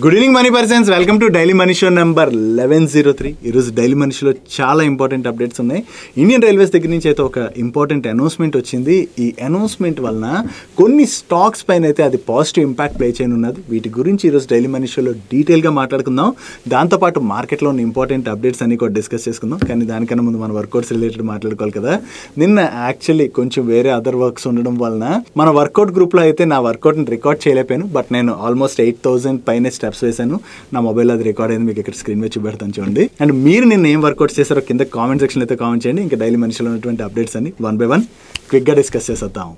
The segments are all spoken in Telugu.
Good evening money persons, welcome to daily money show number 1103. ఈరోజు డైలీ మనీ షోలో చాలా ఇంపార్టెంట్ అప్డేట్స్ ఉన్నాయి. ఇండియన్ రైల్వేస్ దగ్గర నుంచి అయితే ఒక ఇంపార్టెంట్ అనౌన్స్మెంట్ వచ్చింది. ఈ అనౌన్స్మెంట్ వలన కొన్ని స్టాక్స్ పైన అయితే అది పాజిటివ్ ఇంపాక్ట్ ప్లే చేయనున్నది. వీటి గురించి ఈరోజు డైలీ మనీ షోలో డీటెయిల్గా మాట్లాడుకుందాం. దాంతోపాటు మార్కెట్లో ఉన్న ఇంపార్టెంట్ అప్డేట్స్ అన్ని కూడా డిస్కస్ చేసుకుందాం. కానీ దానికన్నా ముందు మన వర్కౌట్స్ రిలేటెడ్ మాట్లాడుకోవాలి కదా. నిన్న యాక్చువల్లీ కొంచెం వేరే అదర్ వర్క్స్ ఉండడం వలన మన వర్కౌట్ గ్రూప్లో అయితే నా వర్కౌట్ని రికార్డ్ చేయలేకపోయాను. బట్ నేను ఆల్మోస్ట్ 8,000 పైన స్టెప్స్ వేసాను. నా మొబైల్ అది రికార్డ్ అయింది, మీకు ఇక్కడ స్క్రీన్ మీద చూపెడతాను చూడండి. అండ్ మీరు నిన్న ఏం వర్కౌట్స్ చేశారో కింద కామెంట్ సెక్షన్ అయితే కామెంట్ చేయండి. ఇంకా డైలీ మనిషిలో ఉన్నటువంటి అప్డేట్స్ అని 1 by 1 క్విక్గా డిస్కస్ చేసేద్దాం.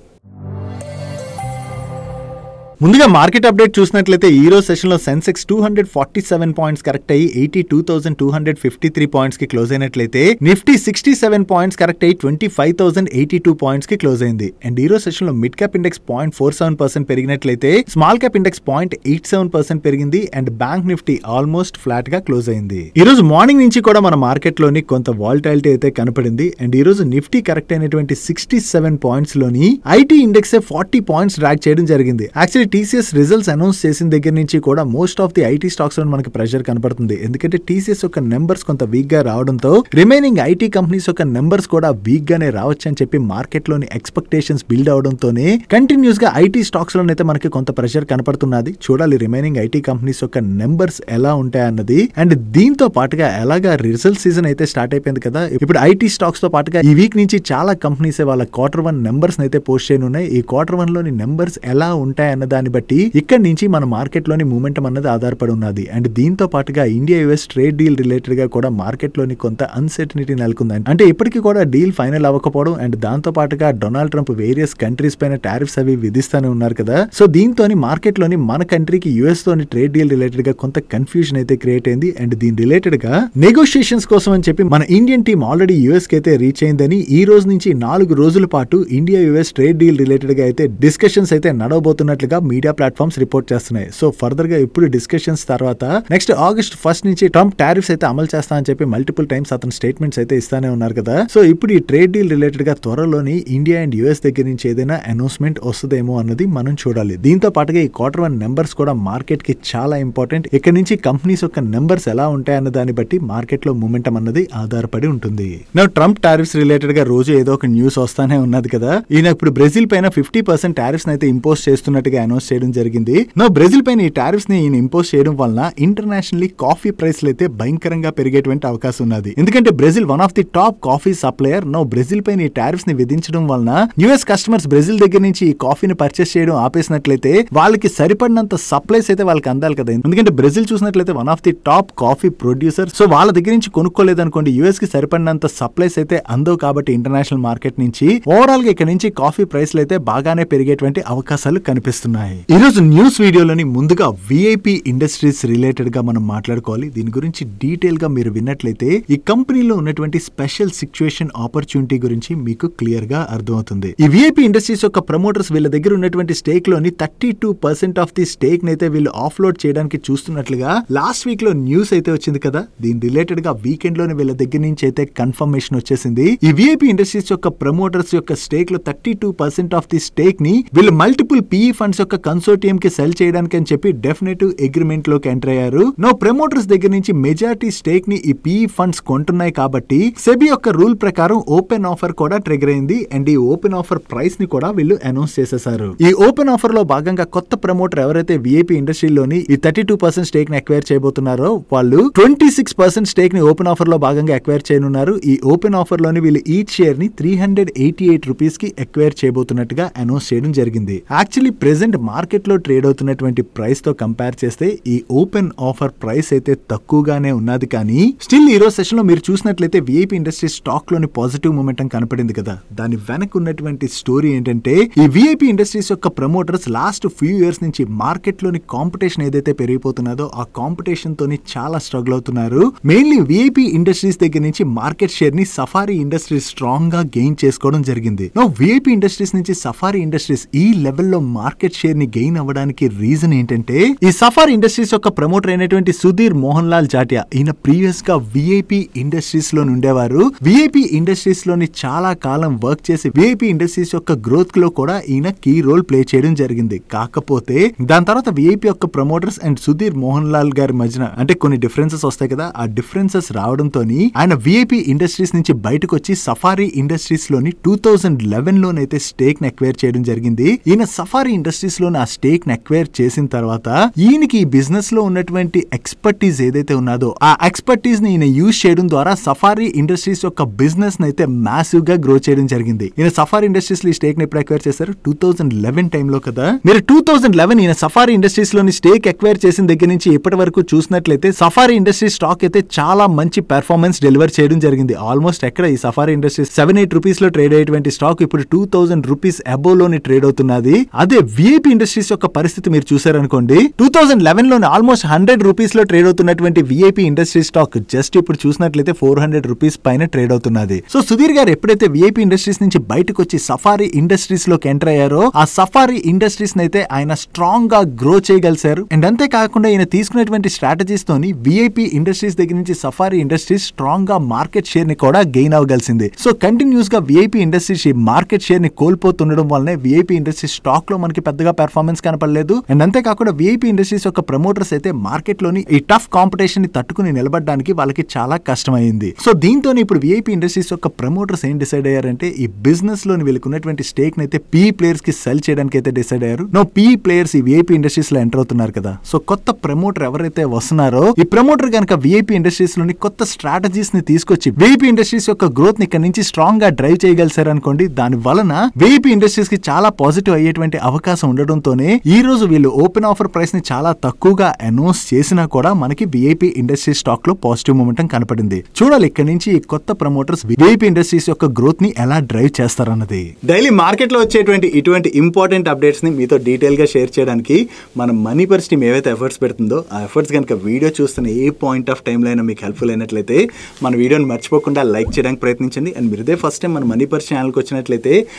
ముందుగా మార్కెట్ అప్డేట్ చూసినట్లయితే ఈ రోజు సెషన్లో సెన్సెక్స్ 247 పాయింట్స్ కరెక్ట్ అయ్యి 82,253 పాయింట్స్ కి క్లోజ్ అయినట్లయితే నిఫ్టీ 67 పాయింట్స్ కరెక్ట్ అయ్యి 25,082 పాయింట్స్ కి క్లోజ్ అయింది. అండ్ ఈ రోజు సెషన్లో మిడ్ క్యాప్ ఇండెక్స్ 0.47% పెరిగినట్లయితే స్మాల్ క్యాప్ ఇండెక్స్ 0.87% పెరిగింది. And bank Nifty almost flat గా క్లోజ్ అయింది. ఈ రోజు మార్నింగ్ నుంచి కూడా మన మార్కెట్ లోని కొంత వాలటాలిటీ అయితే కనపడింది. అండ్ ఈ రోజు నిఫ్టీ కరెక్ట్ అయినటువంటి 67 పాయింట్స్ లోని ఐటీ ఇండెక్స్ 40 పాయింట్స్ డ్రాగ్ చేయడం జరిగింది. యాక్చువల్లీ టీసీఎస్ రిజల్ట్స్ అనౌన్స్ చేసిన దగ్గర నుంచి కూడా most of the IT stocks లో మనకి ప్రెషర్ కనపడుతుంది. ఎందుకంటే టీసీఎస్ యొక్క నెంబర్స్ కొంత వీక్ గా రావడంతో రిమైనింగ్ ఐటీ కంపెనీస్ యొక్క నెంబర్స్ కూడా వీక్ గానే రావచ్చు అని చెప్పి మార్కెట్ లోని ఎక్స్పెక్టేషన్స్ బిల్డ్ అవడంతోనే కంటిన్యూస్ గా ఐటీ స్టాక్స్ లోనైతే మనకి కొంత ప్రెషర్ కనపడుతున్నది. చూడాలి రిమైనింగ్ ఐటీ కంపెనీస్ యొక్క నెంబర్స్ ఎలా ఉంటాయన్నది. అండ్ దీంతో పాటుగా ఎలాగా రిజల్ట్ సీజన్ అయితే స్టార్ట్ అయిపోయింది కదా. ఇప్పుడు ఐటీ స్టాక్స్ తో పాటుగా ఈ వీక్ నుంచి చాలా కంపెనీస్ వాళ్ళ Q1 నెంబర్స్ అయితే పోస్ట్ చేయనున్నాయి. ఈ Q1 లోని నెంబర్స్ ఎలా ఉంటాయన్న దాన్ని బట్టి ఇక్కడ నుంచి మన మార్కెట్ లోని మూమెంటం అన్నది ఆధారపడి ఉన్నది. అండ్ దీంతో పాటుగా India US trade deal related గా కూడా మార్కెట్ లోని కొంత అన్సర్టనిటీ నెలకొంది. అంటే ఇప్పటికీ కూడా డీల్ ఫైనల్ అవ్వకపోవడం అండ్ దాంతో పాటుగా డొనాల్డ్ ట్రంప్ వేరియస్ కంట్రీస్ పైన టారిఫ్స్ అవి విధిస్తానే ఉన్నారు కదా. సో దీంతో మార్కెట్ లోని మన కంట్రీకి యుఎస్ తోని ట్రేడ్ డీల్ రిలేటెడ్ గా కొంత కన్ఫ్యూజన్ అయితే క్రియేట్ అయింది. అండ్ దీని రిలేటెడ్ గా నెగోషియేషన్స్ కోసం అని చెప్పి మన ఇండియన్ టీం ఆల్రెడీ యుఎస్ కి అయితే రీచ్ అయిందని ఈ రోజు నుంచి 4 రోజుల పాటు India US trade deal related గా అయితే డిస్కషన్స్ అయితే నడవబోతున్నట్లుగా మీడియా ప్లాట్ఫామ్స్ రిపోర్ట్ చేస్తున్నాయి. సో ఫర్దర్ గా ఇప్పుడు డిస్కషన్స్ తర్వాత నెక్స్ట్ August 1 నుంచి ట్రంప్ టారిఫ్స్ అయితే అమలు చేస్తా అని చెప్పి మల్టిపుల్ టైమ్స్ అతను స్టేట్మెంట్స్ అయితే ఇస్తానే ఉన్నారు కదా. సో ఇప్పుడు ఈ ట్రేడ్ డీల్ రిలేటెడ్ గా త్వరలోని ఇండియా అండ్ యుఎస్ దగ్గర నుంచి ఏదైనా అనౌన్స్మెంట్ వస్తుందేమో అన్నది మనం చూడాలి. దీంతో పాటుగా ఈ Q1 నెంబర్స్ కూడా మార్కెట్ కి చాలా ఇంపార్టెంట్. ఇక్కడ నుంచి కంపెనీస్ యొక్క నెంబర్స్ ఎలా ఉంటాయన్న దాన్ని బట్టి మార్కెట్ లో మూమెంటం అన్నది ఆధారపడి ఉంటుంది. నా ట్రంప్ టారిఫ్స్ రిలేటెడ్ గా రోజు ఏదో ఒక న్యూస్ వస్తానే ఉన్నది కదా. ఈయన ఇప్పుడు బ్రెజిల్ పైన 50% టారిఫ్స్ అయితే ఇంపోజ్ చేస్తున్నట్టుగా అనౌన్స్ చేయడం జరిగింది. బ్రెజిల్ పైన ఈ టారిఫ్స్ ని ఇంపోజ్ చేయడం వలన ఇంటర్నేషనల్లీ కాఫీ ప్రైస్లు అయితే భయంకరంగా పెరిగేటువంటి అవకాశం ఉన్నది. ఎందుకంటే Brazil one of the top coffee supplier. Brazil పైన ఈ టారిఫ్స్ ని విధించడం వలన యుఎస్ కస్టమర్స్ బ్రెజిల్ దగ్గర నుంచి ఈ కాఫీని పర్చేస్ చేయడం ఆపేసినట్లయితే వాళ్ళకి సరిపడినంత సప్లైస్ అయితే వాళ్ళకి అందాలి కదా. ఎందుకంటే బ్రెజిల్ చూసినట్లయితే one of the top coffee producer. So వాళ్ళ దగ్గర నుంచి కొనుక్కోలేదనుకోండి యుఎస్ కి సరిపడినంత సప్లైస్ అయితే అందవు. కాబట్టి ఇంటర్నేషనల్ మార్కెట్ నుంచి ఓవరాల్ గా ఇక్కడ నుంచి కాఫీ ప్రైస్లు అయితే బాగానే పెరిగేటువంటి అవకాశాలు కనిపిస్తున్నాయి. ఈ రోజు న్యూస్ వీడియోలోని ముందుగా విఐపి ఇండస్ట్రీస్ రిలేటెడ్ గా మనం మాట్లాడుకోవాలి. దీని గురించి డీటెయిల్ గా మీరు విన్నట్లయితే ఈ కంపెనీలో ఉన్నటువంటి స్పెషల్ సిచ్యువేషన్ ఆపర్చునిటీ గురించి మీకు క్లియర్ గా అర్థమవుతుంది. ఈ విఐపి ఇండస్ట్రీస్ యొక్క ప్రమోటర్స్ వీళ్ళ దగ్గర ఉన్నటువంటి స్టేక్ లోని 32% ఆఫ్ ది స్టేక్ నైతే వీళ్ళు ఆఫ్లోడ్ చేయడానికి చూస్తున్నట్లుగా లాస్ట్ వీక్ లో న్యూస్ అయితే వచ్చింది కదా. దీని రిలేటెడ్ గా వీకెండ్ లోనే వీళ్ళ దగ్గర నుంచి అయితే కన్ఫర్మేషన్ వచ్చేసింది. ఈ విఐపి ఇండస్ట్రీస్ యొక్క ప్రమోటర్స్ యొక్క స్టేక్ లో 32% ఆఫ్ ది స్టేక్ ని వీళ్ళు మల్టిపుల్ పిఈ ఫండ్స్ యొక్క కన్సోర్టియం కి సెల్ చేయడానికి అని చెప్పి డెఫినెటివ్ అగ్రిమెంట్ లోకి ఎంటర్ అయ్యారు. ప్రమోటర్స్ దగ్గర నుంచి మెజారిటీ స్టేక్ ని ఈ పిఈ ఫండ్స్ కొంటున్నాయి కాబట్టి సెబీ యొక్క రూల్ ప్రకారం ఓపెన్ ఆఫర్ కూడా ట్రిగర్ అయింది. అండ్ ఈ ఓపెన్ ఆఫర్ ప్రైస్ ని కూడా వీళ్ళు అనౌన్స్ చేసేసారు. ఈ ఓపెన్ ఆఫర్ లో భాగంగా కొత్త ప్రమోటర్ ఎవరైతే విఐపి ఇండస్ట్రీలోని ఈ 32% స్టేక్ ని అక్వైర్ చేయబోతున్నారో వాళ్ళు 26% స్టేక్ ని ఓపెన్ ఆఫర్ లో భాగంగా అక్వైర్ చేయనున్నారు. ఈ ఓపెన్ ఆఫర్ లోని వీళ్ళు ఈచ్ షేర్ ని 388 రూపీస్ కి అక్వైర్ చేయబోతున్నట్టుగా అనౌన్స్ చేయడం జరిగింది. యాక్చువల్లీ ప్రెసెంట్ మార్కెట్ లో ట్రేడ్ అవుతున్నటువంటి ప్రైస్ తో కంపేర్ చేస్తే ఈ ఓపెన్ ఆఫర్ ప్రైస్ అయితే తక్కువగానే ఉన్నది. కానీ స్టిల్ ఈ రోజు సెషన్ లో మీరు చూసినట్లయితే విఐపి ఇండస్ట్రీ స్టాక్ లోని పాజిటివ్ మూమెంటం కనపడింది కదా. దాని వెనక ఉన్నటువంటి స్టోరీ ఏంటంటే ఈ విఐపి ఇండస్ట్రీస్ యొక్క ప్రమోటర్స్ లాస్ట్ ఫ్యూ ఇయర్స్ నుంచి మార్కెట్ లోని కాంపిటీషన్ ఏదైతే పెరిగిపోతున్నదో ఆ కాంపిటీషన్ తోని చాలా స్ట్రగుల్ అవుతున్నారు. మెయిన్లీ విఐపి ఇండస్ట్రీస్ దగ్గర నుంచి మార్కెట్ షేర్ ని సఫారీ ఇండస్ట్రీస్ స్ట్రాంగ్ గా గెయిన్ చేసుకోవడం జరిగింది. విఐపి ఇండస్ట్రీస్ నుంచి సఫారీ ఇండస్ట్రీస్ ఈ లెవెల్లో మార్కెట్ షేర్ షేర్ ని గెయిన్ అవ్వడానికి రీజన్ ఏంటంటే ఈ సఫారీ ఇండస్ట్రీస్ యొక్క ప్రమోటర్ అయినటువంటి సుధీర్ మోహన్ లాల్ జాటియా. ఈయన ప్రీవియస్ గా విఐపి ఇండస్ట్రీస్ లో ఉండేవారు. విఐపి ఇండస్ట్రీస్ లోని చాలా కాలం వర్క్ చేసి విఐపి ఇండస్ట్రీస్ యొక్క గ్రోత్ లో కూడా ఈయన కీ రోల్ ప్లే చేయడం జరిగింది. కాకపోతే దాని తర్వాత విఐపి యొక్క ప్రమోటర్స్ అండ్ సుధీర్ మోహన్ లాల్ గారి మధ్యన అంటే కొన్ని డిఫరెన్సెస్ వస్తాయి కదా, ఆ డిఫరెన్సెస్ రావడంతో ఆయన విఐపి ఇండస్ట్రీస్ నుంచి బయటకు వచ్చి సఫారీ ఇండస్ట్రీస్ లోని 2011 లోనైతే స్టేక్ ని అక్వైర్ చేయడం జరిగింది. ఈయన సఫారీ ఇండస్ట్రీస్ లోని ఆ స్టేక్ ని అక్వైర్ చేసిన తర్వాత ఈయనకి ఈ బిజినెస్ లో ఉన్నటువంటి ఎక్స్పర్టీజ్ ఏదైతే ఉన్నదో ఆ ఎక్స్పర్టీజ్ ని ఈయన యూజ్ చేయడం ద్వారా సఫారీ ఇండస్ట్రీస్ యొక్క బిజినెస్ ని అయితే మ్యాసివ్ గా గ్రో చేయడం జరిగింది. ఈయన సఫారీ ఇండస్ట్రీస్ లో స్టేక్ ని ఎప్పుడు అక్వైర్ చేశారు? 2011 టైంలో కదా. మీరు 2011 ఈయన సఫారీ ఇండస్ట్రీస్ లోని స్టేక్ అక్వైర్ చేసిన దగ్గర నుంచి ఇప్పటి వరకు చూసినట్లయితే సఫారీ ఇండస్ట్రీ స్టాక్ అయితే చాలా మంచి పెర్ఫార్మెన్స్ డెలివర్ చేయడం జరిగింది. ఆల్మోస్ట్ ఎక్కడ ఈ సఫారీ ఇండస్ట్రీస్ 7-8 రూపీస్ లో ట్రేడ్ అయ్యేటువంటి స్టాక్ ఇప్పుడు 2000 రూపీస్ అబోవ్ లోని ట్రేడ్ అవుతున్నది. అదే విఐపి ఇండస్ట్రీస్ యొక్క పరిస్థితి మీరు చూసారనుకోండి, 2011 లోని ఆల్మోస్ట్ 100 రూపీస్ లో ట్రేడ్ అవుతున్నటువంటి విఐపి ఇండస్ట్రీ స్టాక్ జస్ట్ ఇప్పుడు చూసినట్లయితే 400 రూపీస్ పైన ట్రేడ్ అవుతున్నది. సో సుధీర్ గారు ఎప్పుడైతే విఐపి ఇండస్ట్రీస్ నుంచి బయటకు వచ్చి సఫారీ ఇండస్ట్రీస్ లోకి ఎంటర్ అయ్యారో ఆ సఫారీ ఇండస్ట్రీస్ అయితే ఆయన స్ట్రాంగ్ గా గ్రో చేయగలిశారు. అండ్ అంతేకాకుండా ఈయన తీసుకున్నటువంటి స్ట్రాటజీస్ తోని విఐపి ఇండస్ట్రీస్ దగ్గర నుంచి సఫారీ ఇండస్ట్రీస్ స్ట్రాంగ్ గా మార్కెట్ షేర్ ని కూడా గెయిన్ అవ్వగలిసింది. సో కంటిన్యూస్ గా విఐపి ఇండస్ట్రీస్ మార్కెట్ షేర్ ని కోల్పోతుండడం వల్లనే విఐపి ఇండస్ట్రీస్ స్టాక్ లో మనకి పెద్దగా పెర్ఫార్మెన్స్ కనపడలేదు. అండ్ అంతేకాకుండా విఐపి ఇండస్ట్రీస్ యొక్క ప్రమోటర్స్ అయితే మార్కెట్ లోని ఈ టఫ్ కాంపిటీషన్ ని తట్టుకుని నిలబడడానికి వాళ్ళకి చాలా కష్టమైంది. సో దీంతో ఇప్పుడు విఐపి ఇండస్ట్రీస్ యొక్క ప్రమోటర్స్ ఏం డిసైడ్ అయ్యారంటే ఈ బిజినెస్ లోని వీళ్ళకి ఉన్నటువంటి స్టేక్ ని అయితే పీ ప్లేయర్స్ కి సెల్ చేయడానికి అయితే డిసైడ్ అయ్యారు. నో పీ ప్లేయర్స్ ఈ విఐపి ఇండస్ట్రీస్ లో ఎంటర్ అవుతున్నారు కదా. సో కొత్త ప్రమోటర్ ఎవరైతే వస్తున్నారో ఈ ప్రమోటర్ కనుక విఐపి ఇండస్ట్రీస్ లోని కొత్త స్ట్రాటజీస్ ని తీసుకొచ్చి విఐపి ఇండస్ట్రీస్ యొక్క గ్రోత్ ని ఇక్కడ నుంచి స్ట్రాంగ్ గా డ్రైవ్ చేయగలిసారు అనుకోండి, దాని వలన విఐపి ఇండస్ట్రీస్ కి చాలా పాజిటివ్ అయ్యేటువంటి అవకాశం ఉండడంతోనే ఈ రోజు వీళ్ళు ఓపెన్ ఆఫర్ ప్రైస్ ని చాలా తక్కువగా అనౌన్స్ చేసినా కూడా మనకి విఐపి ఇండస్ట్రీస్ స్టాక్ లో పాజిటివ్ మొమెంటం కనపడింది. చూడాలి ఇక్కడ నుంచి ఈ కొత్త ప్రమోటర్స్ విఐపి ఇండస్ట్రీస్ యొక్క గ్రోత్ ని ఎలా డ్రైవ్ చేస్తారన్నది. డైలీ మార్కెట్ లో వచ్చేటువంటి ఇటువంటి ఇంపార్టెంట్ అప్డేట్స్ ని మీతో డీటెయిల్ గా షేర్ చేయడానికి మన మనీ పర్స్ టీమ్ ఏవైతే ఎఫర్ట్స్ పెడుతుందో ఆ ఎఫర్ట్స్ కనుక వీడియో చూస్తున్న ఏ పాయింట్ ఆఫ్ టైంలో అయినా మీకు హెల్ప్ఫుల్ అయినట్లయితే మన వీడియోని మర్చిపోకుండా లైక్ చేయడానికి ప్రయత్నించండి. అండ్ మీరు ఇదే ఫస్ట్ టైం మన మనీ పర్స్ ఛానల్కి వచ్చినట్లయితే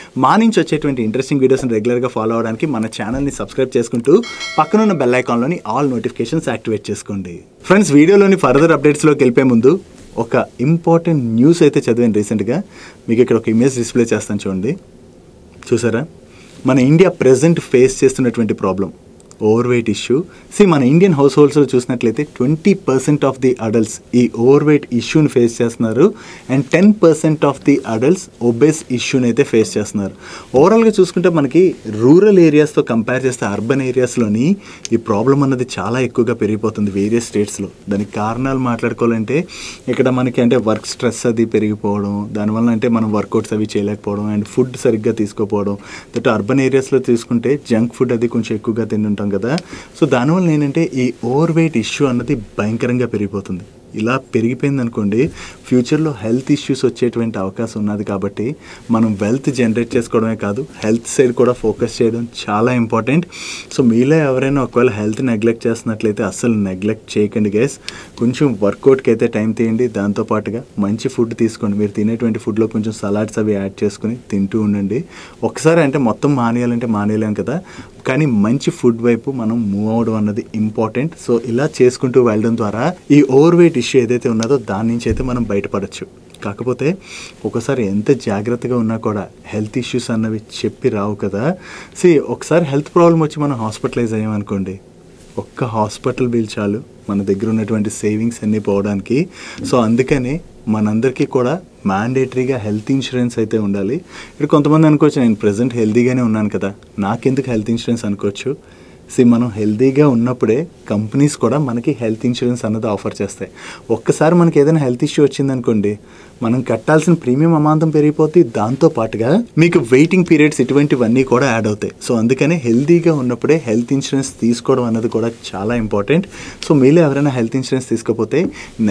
మా నుంచి వచ్చేటువంటి ఇంట్రెస్టింగ్ వీడియోస్ని రెగ్యులర్గా ఫాలో అవడానికి మన ఛానల్ని సబ్స్క్రైబ్ చేసుకుంటూ పక్కనున్న బెల్ ఐకాన్లోని ఆల్ నోటిఫికేషన్స్ యాక్టివేట్ చేసుకోండి. ఫ్రెండ్స్, వీడియోలోని ఫర్దర్ అప్డేట్స్లోకి వెళ్ళిపోయే ముందు ఒక ఇంపార్టెంట్ న్యూస్ అయితే చదివాను రీసెంట్గా. మీకు ఇక్కడ ఒక ఇమేజ్ డిస్ప్లే చేస్తాను చూడండి. చూసారా, మన ఇండియా ప్రెజెంట్ ఫేస్ చేస్తున్నటువంటి ప్రాబ్లం ఓవర్ వెయిట్ ఇష్యూ. మన ఇండియన్ హౌస్ హోల్డ్స్లో చూసినట్లయితే 20% ఆఫ్ ది అడల్ట్స్ ఈ ఓవర్ వెయిట్ ఇష్యూని ఫేస్ చేస్తున్నారు. And 10% of the adults obese ఇష్యూని అయితే ఫేస్ చేస్తున్నారు. ఓవరాల్గా చూసుకుంటే మనకి రూరల్ ఏరియాస్తో కంపేర్ చేస్తే అర్బన్ ఏరియాస్లోని ఈ ప్రాబ్లం అన్నది చాలా ఎక్కువగా పెరిగిపోతుంది వేరియస్ స్టేట్స్లో. దానికి కారణాలు మాట్లాడుకోవాలంటే ఇక్కడ మనకి అంటే వర్క్ స్ట్రెస్ అది పెరిగిపోవడం, దానివల్ల అంటే మనం వర్కౌట్స్ అవి చేయలేకపోవడం అండ్ ఫుడ్ సరిగ్గా తీసుకోపోవడం. దట్ అర్బన్ ఏరియాస్లో తీసుకుంటే జంక్ ఫుడ్ అది కొంచెం ఎక్కువగా తింటుంటాం కదా. సో దానివల్ల ఏంటంటే ఈ ఓవర్ వెయిట్ ఇష్యూ అన్నది భయంకరంగా పెరిగిపోతుంది. ఇలా పెరిగిపోయింది అనుకోండి, ఫ్యూచర్లో హెల్త్ ఇష్యూస్ వచ్చేటువంటి అవకాశం ఉన్నది. కాబట్టి మనం వెల్త్ జనరేట్ చేసుకోవడమే కాదు, హెల్త్ సైడ్ కూడా ఫోకస్ చేయడం చాలా ఇంపార్టెంట్. సో మీలో ఎవరైనా ఒకవేళ హెల్త్ నెగ్లెక్ట్ చేస్తున్నట్లయితే అస్సలు నెగ్లెక్ట్ చేయకండి గైస్. కొంచెం వర్కౌట్కి అయితే టైం తీయండి, దాంతోపాటుగా మంచి ఫుడ్ తీసుకోండి. మీరు తినేటువంటి ఫుడ్లో కొంచెం సలాడ్స్ అవి యాడ్ చేసుకుని తింటూ ఉండండి. ఒకసారి అంటే మొత్తం మానేయాలంటే మానేయలేం కదా, కానీ మంచి ఫుడ్ వైపు మనం మూవ్ అవ్వడం అన్నది ఇంపార్టెంట్. సో ఇలా చేసుకుంటూ వెళ్ళడం ద్వారా ఈ ఓవర్ వెయిట్ ఇష్యూ ఏదైతే ఉన్నదో దాని నుంచి అయితే మనం బయటపడచ్చు. కాకపోతే ఒకసారి ఎంత జాగ్రత్తగా ఉన్నా కూడా హెల్త్ ఇష్యూస్ అన్నవి చెప్పి రావు కదా. ఒకసారి హెల్త్ ప్రాబ్లం వచ్చి మనం హాస్పిటలైజ్ అయ్యామనుకోండి, ఒక్క హాస్పిటల్ బిల్ చాలు మన దగ్గర ఉన్నటువంటి సేవింగ్స్ అన్నీ పోవడానికి. సో అందుకని మనందరికీ కూడా మ్యాండేటరీగా హెల్త్ ఇన్సూరెన్స్ అయితే ఉండాలి. ఇక్కడ కొంతమంది అనుకోవచ్చు, నేను ప్రెజెంట్ హెల్తీగానే ఉన్నాను కదా, నాకెందుకు హెల్త్ ఇన్సూరెన్స్ అనుకోవచ్చు. మనం హెల్తీగా ఉన్నప్పుడే కంపెనీస్ కూడా మనకి హెల్త్ ఇన్సూరెన్స్ అన్నది ఆఫర్ చేస్తాయి. ఒక్కసారి మనకి ఏదైనా హెల్త్ ఇష్యూ వచ్చిందనుకోండి, మనం కట్టాల్సిన ప్రీమియం అమాంతం పెరిగిపోతుంది. దాంతోపాటుగా మీకు వెయిటింగ్ పీరియడ్స్ ఇటువంటివన్నీ కూడా యాడ్ అవుతాయి. సో అందుకనే హెల్తీగా ఉన్నప్పుడే హెల్త్ ఇన్సూరెన్స్ తీసుకోవడం అన్నది కూడా చాలా ఇంపార్టెంట్. సో మీలో ఎవరైనా హెల్త్ ఇన్సూరెన్స్ తీసుకోకపోతే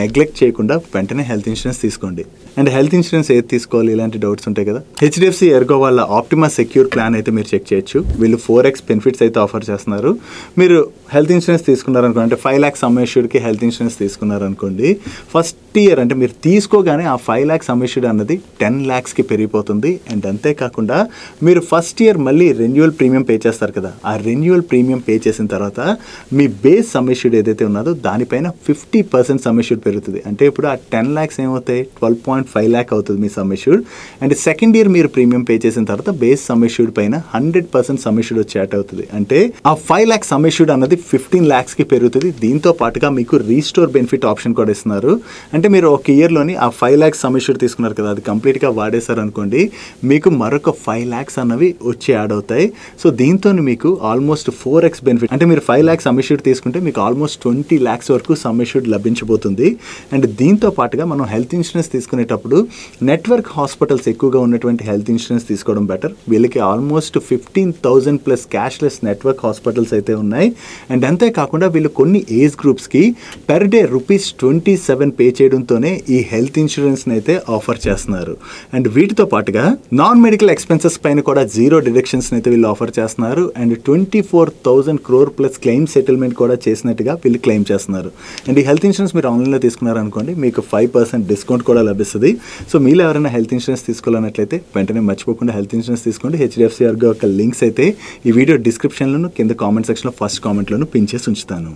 నెగ్లెక్ట్ చేయకుండా వెంటనే హెల్త్ ఇన్సూరెన్స్ తీసుకోండి. అండ్ హెల్త్ ఇన్సూరెన్స్ ఏది తీసుకోవాలి ఇలాంటి డౌట్స్ ఉంటాయి కదా, హెచ్డిఎఫ్సి ఎర్గో వాళ్ళ ఆప్టిమా సెక్యూర్ ప్లాన్ అయితే మీరు చెక్ చేయొచ్చు. వీళ్ళు 4x బెనిఫిట్స్ అయితే ఆఫర్ చేస్తున్నారు. చేస్తారు. మీరు హెల్త్ ఇన్సూరెన్స్ తీసుకున్నారనుకోండి, అంటే 5 lakhs సమ్ అష్యూర్డ్కి హెల్త్ ఇన్సూరెన్స్ తీసుకున్నారనుకోండి, ఫస్ట్ ఇయర్ అంటే మీరు తీసుకోగానే ఆ 5 lakhs సమ్ అష్యూర్డ్ అన్నది 10 lakhsకి పెరిగిపోతుంది. అండ్ అంతేకాకుండా మీరు ఫస్ట్ ఇయర్ మళ్ళీ రెన్యువల్ ప్రీమియం పే చేస్తారు కదా, ఆ రెన్యువల్ ప్రీమియం పే చేసిన తర్వాత మీ బేస్ సమ్ అష్యూర్డ్ ఏదైతే ఉన్నదో దానిపైన 50% సమ్ అష్యూర్డ్ పెరుగుతుంది. అంటే ఇప్పుడు ఆ 10 lakhs ఏమవుతాయి, 12.5 lakh అవుతుంది మీ sum assured. And second year మీరు ప్రీమియం పే చేసిన తర్వాత బేస్ సమ్ అష్యూర్డ్ పైన 100% సమ్ అష్యూర్డ్ వచ్చి యాడ్ అవుతుంది. అంటే ఆ 5 lakhs సమ్ అష్యూర్డ్ అన్నది 15 lakhsకి పెరుగుతుంది. దీంతో పాటుగా మీకు రీస్టోర్ బెనిఫిట్ ఆప్షన్ కూడా ఇస్తున్నారు. అంటే మీరు ఒక ఇయర్లోని ఆ 5 lakhs సమ్ అష్యూర్డ్ తీసుకున్నారు కదా, అది కంప్లీట్గా వాడేశారు అనుకోండి, మీకు మరొక 5 lakhs అన్నవి వచ్చి యాడ్ అవుతాయి. సో దీంతో మీకు ఆల్మోస్ట్ 4x బెనిఫిట్. అంటే మీరు 5 lakhs సమ్ అష్యూర్డ్ తీసుకుంటే మీకు ఆల్మోస్ట్ 20 lakhs వరకు సమ్ అష్యూర్డ్ లభించబోతుంది. అండ్ దీంతో పాటుగా మనం హెల్త్ ఇన్సూరెన్స్ తీసుకునేటప్పుడు నెట్వర్క్ హాస్పిటల్స్ ఎక్కువగా ఉన్నటువంటి హెల్త్ ఇన్సూరెన్స్ తీసుకోవడం బెటర్. వీళ్ళకి ఆల్మోస్ట్ 15,000+ క్యాష్లెస్ నెట్వర్క్ హాస్పిటల్స్ అయితే ఉన్నాయి. అండ్ అంతేకాకుండా వీళ్ళు కొన్ని ఏజ్ గ్రూప్స్కి per day ₹27 పే చేయడంతోనే ఈ హెల్త్ ఇన్సూరెన్స్ని అయితే ఆఫర్ చేస్తున్నారు. అండ్ వీటితో పాటుగా నాన్ మెడికల్ ఎక్స్పెన్సెస్ పైన కూడా 0 డిడక్షన్స్ని అయితే వీళ్ళు ఆఫర్ చేస్తున్నారు. And 24,000 crore plus claim settlement కూడా చేసినట్టుగా వీళ్ళు క్లెయిమ్ చేస్తున్నారు. అండ్ ఈ హెల్త్ ఇన్సూరెన్స్ మీరు ఆన్లైన్లో తీసుకున్నారనుకోండి, మీకు 5% డిస్కౌంట్ కూడా లభిస్తుంది. సో మీరు ఎవరైనా హెల్త్ ఇన్సూరెన్స్ తీసుకోవాలన్నట్లయితే వెంటనే మర్చిపోకుండా హెల్త్ ఇన్సూరెన్స్ తీసుకోండి. HDFC Ergo యొక్క లింక్స్ అయితే ఈ వీడియో డిస్క్రిప్షన్లోను కింద కామెంట్ సెక్షన్లో ఫస్ట్ కామెంట్లోను పిన్ చేసి ఉంచుతాను.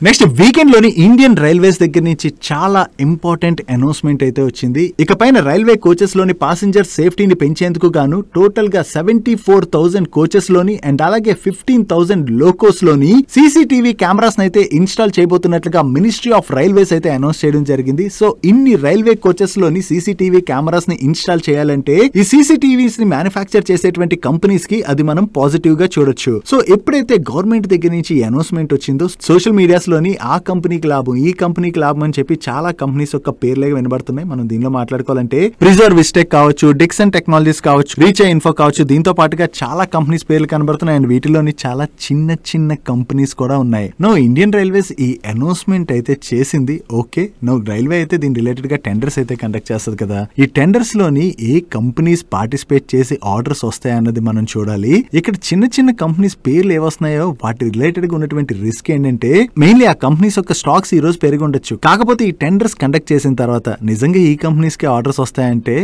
నెక్స్ట్ వీకెండ్ లోని ఇండియన్ రైల్వేస్ దగ్గర నుంచి చాలా ఇంపార్టెంట్ అనౌన్స్మెంట్ అయితే వచ్చింది. ఇకపైన రైల్వే కోచెస్ లోని పాసింజర్ సేఫ్టీని పెంచేందుకు గాను టోటల్ గా 74,000 కోచెస్ లోని అండ్ అలాగే 15,000 లోకోస్ లోని CCTV కెమెరాస్ అయితే ఇన్స్టాల్ చేయబోతున్నట్లుగా మినిస్ట్రీ ఆఫ్ రైల్వేస్ అయితే అనౌన్స్ చేయడం జరిగింది. సో ఇన్ని రైల్వే కోచెస్ లోని CCTV కెమెరాస్ ని ఇన్స్టాల్ చేయాలంటే ఈ CCTVs ని మ్యానుఫ్యాక్చర్ చేసేటువంటి కంపెనీస్ కి అది మనం పాజిటివ్ గా చూడొచ్చు. సో ఎప్పుడైతే గవర్నమెంట్ దగ్గర నుంచి అనౌన్స్మెంట్ వచ్చిందో సోషల్ మీడియాస్ లోని ఆ కంపెనీకి లాభం, ఈ కంపెనీకి లాభం అని చెప్పి చాలా కంపెనీస్ యొక్క పేర్లే వినబడుతున్నాయి. మనం దీనిలో మాట్లాడుకోవాలంటే ప్రిజర్వ్ విస్టెక్ కావచ్చు, డిక్సన్ టెక్నాలజీస్ కావచ్చు, రీచ్ ఇన్ఫో కావచ్చు, దీంతో పాటుగా చాలా కంపెనీస్ పేర్లు కనబడుతున్నాయి. అండ్ వీటిలోని చాలా చిన్న చిన్న కంపెనీస్ కూడా ఉన్నాయి. నో ఇండియన్ రైల్వేస్ ఈ అనౌన్స్మెంట్ అయితే చేసింది. ఓకే, నో రైల్వే అయితే దీని రిలేటెడ్ గా టెండర్స్ అయితే కండక్ట్ చేస్తుంది కదా. ఈ టెండర్స్ లోని ఏ కంపెనీస్ పార్టిసిపేట్ చేసి ఆర్డర్స్ వస్తాయన్నది మనం చూడాలి. ఇక్కడ చిన్న చిన్న కంపెనీస్ పేర్లు ఏవస్తున్నాయో వాటి రిలేటెడ్ గా ఉన్నటువంటి రిస్క్ ఏంటంటే మెయిన్లీ ఆ కంపెనీస్ యొక్క స్టాక్స్ ఈ రోజు పెరిగి ఉండొచ్చు. కాకపోతే ఈ టెండర్స్ కండక్ట్ చేసిన తర్వాత నిజంగా ఈ కంపెనీస్ కి ఆర్డర్స్ వస్తాయంటే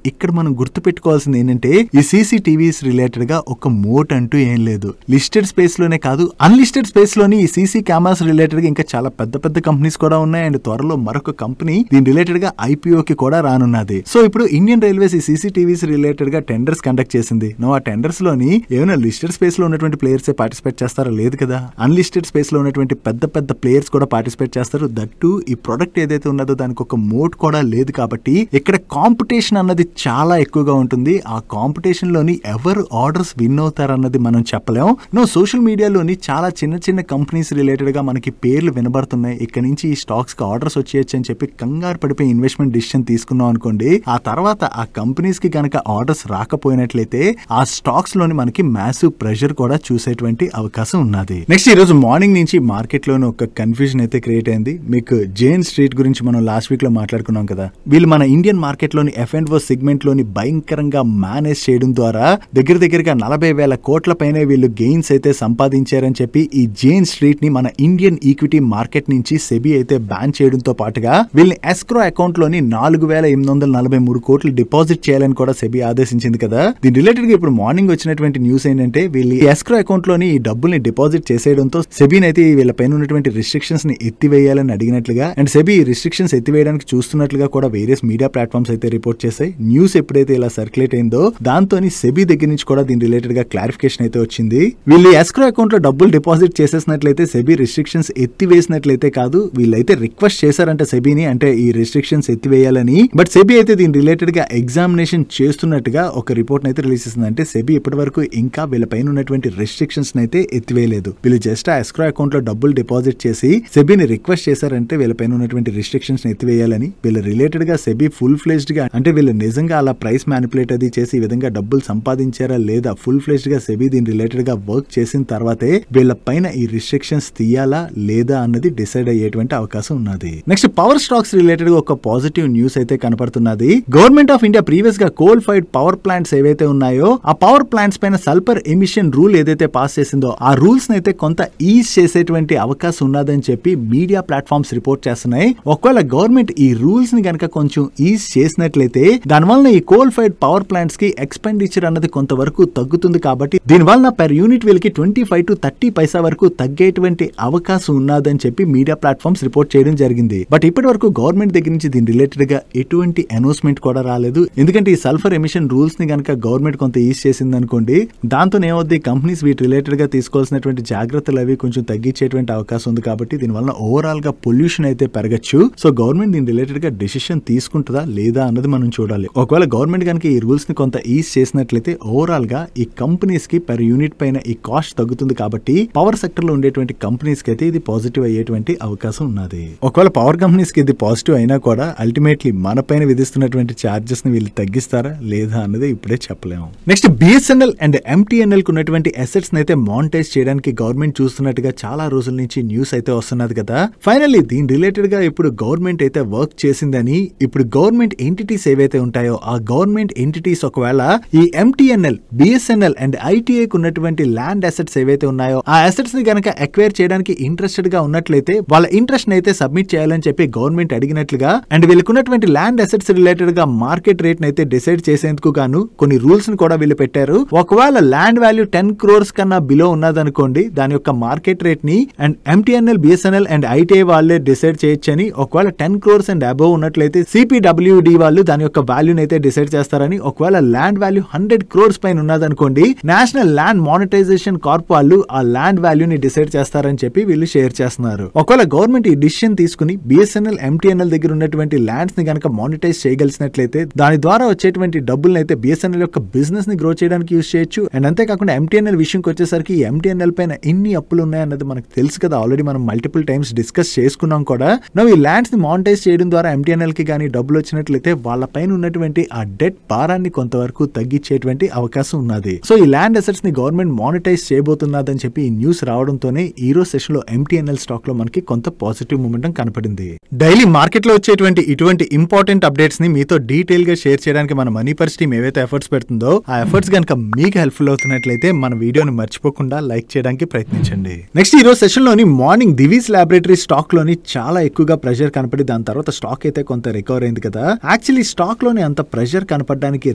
ఇక్కడ మనం గుర్తు పెట్టుకోవాల్సింది ఏంటంటే ఈ CCTVs రిలేటెడ్ గా ఒక మోట్ అంటూ ఏం లేదు. లిస్టెడ్ స్పేస్ లోనే కాదు, అన్లిస్టెడ్ స్పేస్ లోని ఈ CC కెమెరాస్ రిలేటెడ్ గా ఇంకా చాలా పెద్ద పెద్ద కంపెనీస్ కూడా ఉన్నాయి. అండ్ త్వరలో మరొక కంపెనీ దీని రిలేటెడ్ గా IPO కి కూడా రానున్నది. సో ఇప్పుడు ఇండియన్ రైల్వేస్ ఈ CCTVs రిలేటెడ్ గా టెండర్స్ కండక్ట్ చేసింది. నో ఆ టెండర్స్ లోని ఏమైనా లిస్టెడ్ స్పేస్ లో ఉన్నటువంటి ప్లేయర్స్ పార్టిసిపేట్ చేస్తారా? లేదు కదా. అన్లిస్టెడ్ స్పేస్ లో ఉన్నటువంటి పెద్ద పెద్ద ప్లేయర్స్ కూడా పార్టిసిపేట్ చేస్తారు. దట్టు ఈ ప్రొడక్ట్ ఏదైతే ఉన్నదో దానికి ఒక మోట్ కూడా లేదు. కాబట్టి ఇక్కడ కాంపిటీషన్ అన్నది చాలా ఎక్కువగా ఉంటుంది. ఆ కాంపిటీషన్ లోని ఎవరు ఆర్డర్స్ విన్ అవుతారు అన్నది మనం చెప్పలేం. నో సోషల్ మీడియాలోని చాలా చిన్న చిన్న కంపెనీస్ రిలేటెడ్ గా మనకి పేర్లు వినబడుతున్నాయి. ఇక్కడ నుంచి ఈ స్టాక్స్ కి ఆర్డర్స్ వచ్చేయచ్చు అని చెప్పి కంగారు పడిపోయి ఇన్వెస్ట్మెంట్ డిసిషన్ తీసుకున్నాం అనుకోండి, ఆ తర్వాత ఆ కంపెనీస్ కి గనక ఆర్డర్స్ రాకపోయినట్లయితే ఆ స్టాక్స్ లోని మనకి మ్యాసివ్ ప్రెషర్ కూడా చూసేటువంటి అవకాశం ఉన్నది. నెక్స్ట్ ఈ రోజు మార్నింగ్ నుంచి మార్కెట్ లోని ఒక కన్ఫ్యూజన్ అయితే క్రియేట్ అయింది. మీకు జేన్ స్ట్రీట్ గురించి మనం లాస్ట్ వీక్ లో మాట్లాడుకున్నాం కదా. వీళ్ళు మన ఇండియన్ మార్కెట్ లోని F&O సెగ్మెంట్ లోని భయంకరంగా మేనేజ్ చేయడం ద్వారా దగ్గరగా 40,000 కోట్ల పైనే వీళ్ళు గెయిన్స్ అయితే సంపాదించారని చెప్పి ఈ జేన్ స్ట్రీట్ ని మన ఇండియన్ ఈక్విటీ మార్కెట్ నుంచి సెబీ అయితే బ్యాన్ చేయడంతో పాటుగా వీళ్ళని ఎస్క్రో అకౌంట్ లోని 4,843 కోట్లు డిపాజిట్ చేయాలని కూడా సెబీ ఆదేశించింది కదా. దీని రిలేటెడ్ గా ఇప్పుడు మార్నింగ్ వచ్చినటువంటి న్యూస్ ఏంటంటే వీళ్ళు ఎస్క్రో అకౌంట్ లోని ఈ డబ్బుల్ని డిపాజిట్ చేసేయడంతో సెబీని అయితే వీళ్ళ పైన ఉన్నటువంటి రిస్ట్రిక్షన్స్ ని ఎత్తివేయాలని అడిగినట్లుగా అండ్ సెబీ రిస్ట్రిక్షన్స్ ఎత్తివేయడానికి చూస్తున్నట్లుగా కూడా వేరియస్ మీడియా ప్లాట్ఫామ్స్ అయితే రిపోర్ట్ చేశాయి. న్యూస్ ఎప్పుడైతే ఇలా సర్క్యులేట్ అయిందో దాంతో సెబీ దగ్గర నుంచి కూడా దీని రిలేటెడ్ గా క్లారిఫికేషన్ అయితే వచ్చింది. వీళ్ళు ఎస్క్రో అకౌంట్ లో డబ్బులు డిపాజిట్ చేసేసినట్లయితే సెబీ రిస్ట్రిక్షన్స్ ఎత్తివేసినట్లయితే కాదు, వీళ్ళైతే రిక్వెస్ట్ చేశారంట సెబీని, అంటే ఈ రిస్ట్రిక్షన్స్ ఎత్తివేయాలని. బట్ సెబీ అయితే దీని రిలేటెడ్ గా ఎగ్జామినేషన్ చేస్తున్నట్టుగా ఒక రిపోర్ట్ అయితే రిలీజ్ చేసింది. అంటే సెబీ ఇప్పటి వరకు ఇంకా వీళ్ళ పైన ఉన్నటువంటి రిస్ట్రిక్షన్స్ అయితే ఎత్తివేయలేదు. వీళ్ళు జస్ట్ ఆ ఎస్క్రో అకౌంట్ లో డబ్బులు డిపాజిట్ డిపాజిట్ చేసి సెబీని రిక్వెస్ట్ చేశారంటే వీళ్ళపైన ఉన్నటువంటి రిస్ట్రిక్షన్స్ ఎత్తివేయాలని, వీళ్ళు రిలేటెడ్ గా సెబీ ఫుల్ ఫ్లెజ్డ్ గా అంటే వీళ్ళు నిజంగా అలా ప్రైస్ మ్యానిపులేట్ అది చేసి ఈ విధంగా డబ్బులు సంపాదించారా లేదా, ఫుల్ ఫ్లెజ్డ్ గా సెబీ దీని రిలేటెడ్ గా వర్క్ చేసిన తర్వాతే వీళ్ళ పైన ఈ రిస్ట్రిక్షన్స్ తీయాలా లేదా అన్నది డిసైడ్ అయ్యేటువంటి అవకాశం ఉన్నది. నెక్స్ట్ పవర్ స్టాక్స్ రిలేటెడ్ గా ఒక పాజిటివ్ న్యూస్ అయితే కనపడుతున్నది. గవర్నమెంట్ ఆఫ్ ఇండియా ప్రీవియస్ గా కోల్ ఫైర్డ్ పవర్ ప్లాంట్స్ ఏవైతే ఉన్నాయో ఆ పవర్ ప్లాంట్స్ పైన సల్ఫర్ ఎమిషన్ రూల్ ఏదైతే పాస్ చేసిందో ఆ రూల్స్ అయితే కొంత ఈజ్ చేసేటువంటి అవకాశం ఉన్నదని చెప్పి మీడియా ప్లాట్ఫామ్స్ రిపోర్ట్ చేస్తున్నాయి. ఒకవేళ గవర్నమెంట్ ఈ రూల్స్ ని కనుక కొంచెం ఈజ్ చేసినట్లయితే దానివల్ల ఈ కోల్ ఫైర్డ్ పవర్ ప్లాంట్స్ కి ఎక్స్పెండిచర్ అన్నది కొంతవరకు తగ్గుతుంది. కాబట్టి దీనివల్ల పెర్ యూనిట్ వీళ్ళకి 25 to 30 పైసా వరకు తగ్గేటువంటి అవకాశం ఉన్నదని చెప్పి మీడియా ప్లాట్ఫామ్స్ రిపోర్ట్ చేయడం జరిగింది. బట్ ఇప్పటి వరకు గవర్నమెంట్ దగ్గర నుంచి దీని రిలేటెడ్ గా ఎటువంటి అనౌన్స్మెంట్ కూడా రాలేదు. ఎందుకంటే ఈ సల్ఫర్ ఎమిషన్ రూల్స్ ని కనుక గవర్నమెంట్ కొంత ఈజ్ చేసింది అనుకోండి, దాంతో ఏమవుద్ది కంపెనీస్ వీటి రిలేటెడ్ గా తీసుకోవాల్సినటువంటి జాగ్రత్తలు అవి కొంచెం తగ్గించేటువంటి అవకాశం ఉంది. కాబట్టి దీనివల్ల ఓవరాల్ గా పొల్యూషన్ అయితే పెరగచ్చు. సో గవర్నమెంట్ దీని రిలేటెడ్ గా డెసిషన్ తీసుకుంటుందా లేదా అన్నది మనం చూడాలి. ఒకవేళ గవర్నమెంట్ కనుక ఈ రూల్స్ ని కొంత ఈజ్ చేసినట్లయితే ఓవరాల్ గా ఈ కంపెనీస్ కి పెర్ యూనిట్ పైన ఈ కాస్ట్ తగ్గుతుంది. కాబట్టి పవర్ సెక్టర్ లో ఉండేటువంటి కంపెనీస్ కి అయితే ఇది పాజిటివ్ అయ్యేటువంటి అవకాశం ఉన్నది. ఒకవేళ పవర్ కంపెనీస్ కి ఇది పాజిటివ్ అయినా కూడా అల్టిమేట్లీ మన పైన విధిస్తున్నటువంటి చార్జెస్ ని వీళ్ళు తగ్గిస్తారా లేదా అన్నది ఇప్పుడే చెప్పలేము. నెక్స్ట్ బిఎస్ఎన్ఎల్ అండ్ ఎంటీఎన్ఎల్ కు ఉన్నటువంటి అసెట్స్ అయితే మానిటైజ్ చేయడానికి గవర్నమెంట్ చూస్తున్నట్టుగా చాలా రోజుల నుంచి న్యూస్ అయితే వస్తున్నది కదా. ఫైనల్లీ దీని రిలేటెడ్ గా ఇప్పుడు గవర్నమెంట్ అయితే వర్క్ చేసిందని, ఇప్పుడు గవర్నమెంట్ ఎంటిటీస్ ఏవైతే ఉంటాయో ఆ గవర్నమెంట్ ఎంటిటీస్ ఒకవేళ ఈ ఎంటీఎన్ఎల్, బిఎస్ఎన్ఎల్ అండ్ ఐటీఐ కు ఉన్నటువంటి ల్యాండ్ అసెట్స్ ఏవైతే ఉన్నాయో ఆ అసెట్స్ ని గనక ఎక్వైర్ చేయడానికి ఇంట్రెస్టెడ్ గా ఉన్నట్లయితే వాళ్ళ ఇంట్రెస్ట్ ని అయితే సబ్మిట్ చేయాలని చెప్పి గవర్నమెంట్ అడిగినట్లుగా అండ్ వీళ్ళకున్నటువంటి ల్యాండ్ అసెట్స్ రిలేటెడ్ గా మార్కెట్ రేట్ అయితే డిసైడ్ చేసేందుకు గాను కొన్ని రూల్స్ ని కూడా వీళ్ళు పెట్టారు. ఒకవేళ ల్యాండ్ వాల్యూ 10 crores కన్నా బిలో ఉన్నదనుకోండి దాని యొక్క మార్కెట్ రేట్ ని and MTNL, BSNL and ITI వాళ్ళే డిసైడ్ చేయొచ్చని, ఒకవేళ 10 crores అండ్ అబోవ్ ఉన్నట్లయితే సిపిడబ్ల్యూడి వాళ్ళు దాని యొక్క వాల్యూని అయితే డిసైడ్ చేస్తారని, ఒకవేళ ల్యాండ్ వాల్యూ 100 crores పైన ఉన్నదనుకోండి నేషనల్ ల్యాండ్ మానిటైజేషన్ కార్ప్ వాళ్ళు ఆ ల్యాండ్ వాల్యూని డిసైడ్ చేస్తారని చెప్పి వీళ్ళు షేర్ చేస్తున్నారు. ఒకవేళ గవర్నమెంట్ ఈ డిసిషన్ తీసుకుని బిఎస్ఎన్ఎల్, ఎంటీఎన్ఎల్ దగ్గర ఉన్నటువంటి ల్యాండ్స్ ని గనక మానిటైజ్ చేయగలిసినట్లయితే దాని ద్వారా వచ్చేటువంటి డబ్బులను అయితే బిఎస్ఎన్ఎల్ యొక్క బిజినెస్ ని గ్రో చేయడానికి యూజ్ చేయొచ్చు. అండ్ అంతేకాకుండా ఎంటీఎన్ఎల్ విషయంకి వచ్చేసరికి ఎంటీఎన్ఎల్ పైన ఎన్ని అప్పులు ఉన్నాయన్నది మనకు తెలుసు కదా, ఆల్రెడీ మనం మల్టిపుల్ టైమ్స్ డిస్కస్ చేసుకున్నాం కూడా. ఈ ల్యాండ్స్ ని మానిటైజ్ చేయడం ద్వారా ఎంటీఎన్ఎల్ కి కానీ డబ్బులు వచ్చినట్లయితే వాళ్ళ పైన ఉన్నటువంటి ఆ డెట్ భారాన్ని కొంతవరకు తగ్గించేటువంటి అవకాశం ఉన్నది. సో ఈ ల్యాండ్ అసెట్స్ ని గవర్నమెంట్ మానిటైజ్ చేయబోతున్నదని చెప్పి ఈ న్యూస్ రావడంతోనే ఈ రోజు సెషన్ లో ఎంటీఎన్ఎల్ స్టాక్ లో మనకి కొంత పాజిటివ్ మూమెంటం కనపడింది. డైలీ మార్కెట్ లో వచ్చేటువంటి ఇటువంటి ఇంపార్టెంట్ అప్డేట్స్ ని మీతో డీటెయిల్ గా షేర్ చేయడానికి మన మనీ పర్స్ టీమ్ ఏవైతే ఎఫర్ట్స్ పెడుతుందో ఆ ఎఫర్ట్స్ కనుక మీకు హెల్ప్ఫుల్ అవుతున్నట్లయితే మన వీడియోని మర్చిపోకుండా లైక్ చేయడానికి ప్రయత్నించండి. నెక్స్ట్ ఈ రోజు సెషన్ లోని మార్నింగ్ దివీస్ ల్యాబొరేటరీ స్టాక్ లోని చాలా ఎక్కువగా ప్రెషర్ కనపడి దాని తర్వాత స్టాక్ అయితే కొంత రికవర్ అయింది కదా. యాక్చువల్లీ స్టాక్ లోని అంత ప్రెషర్ కనపడడానికి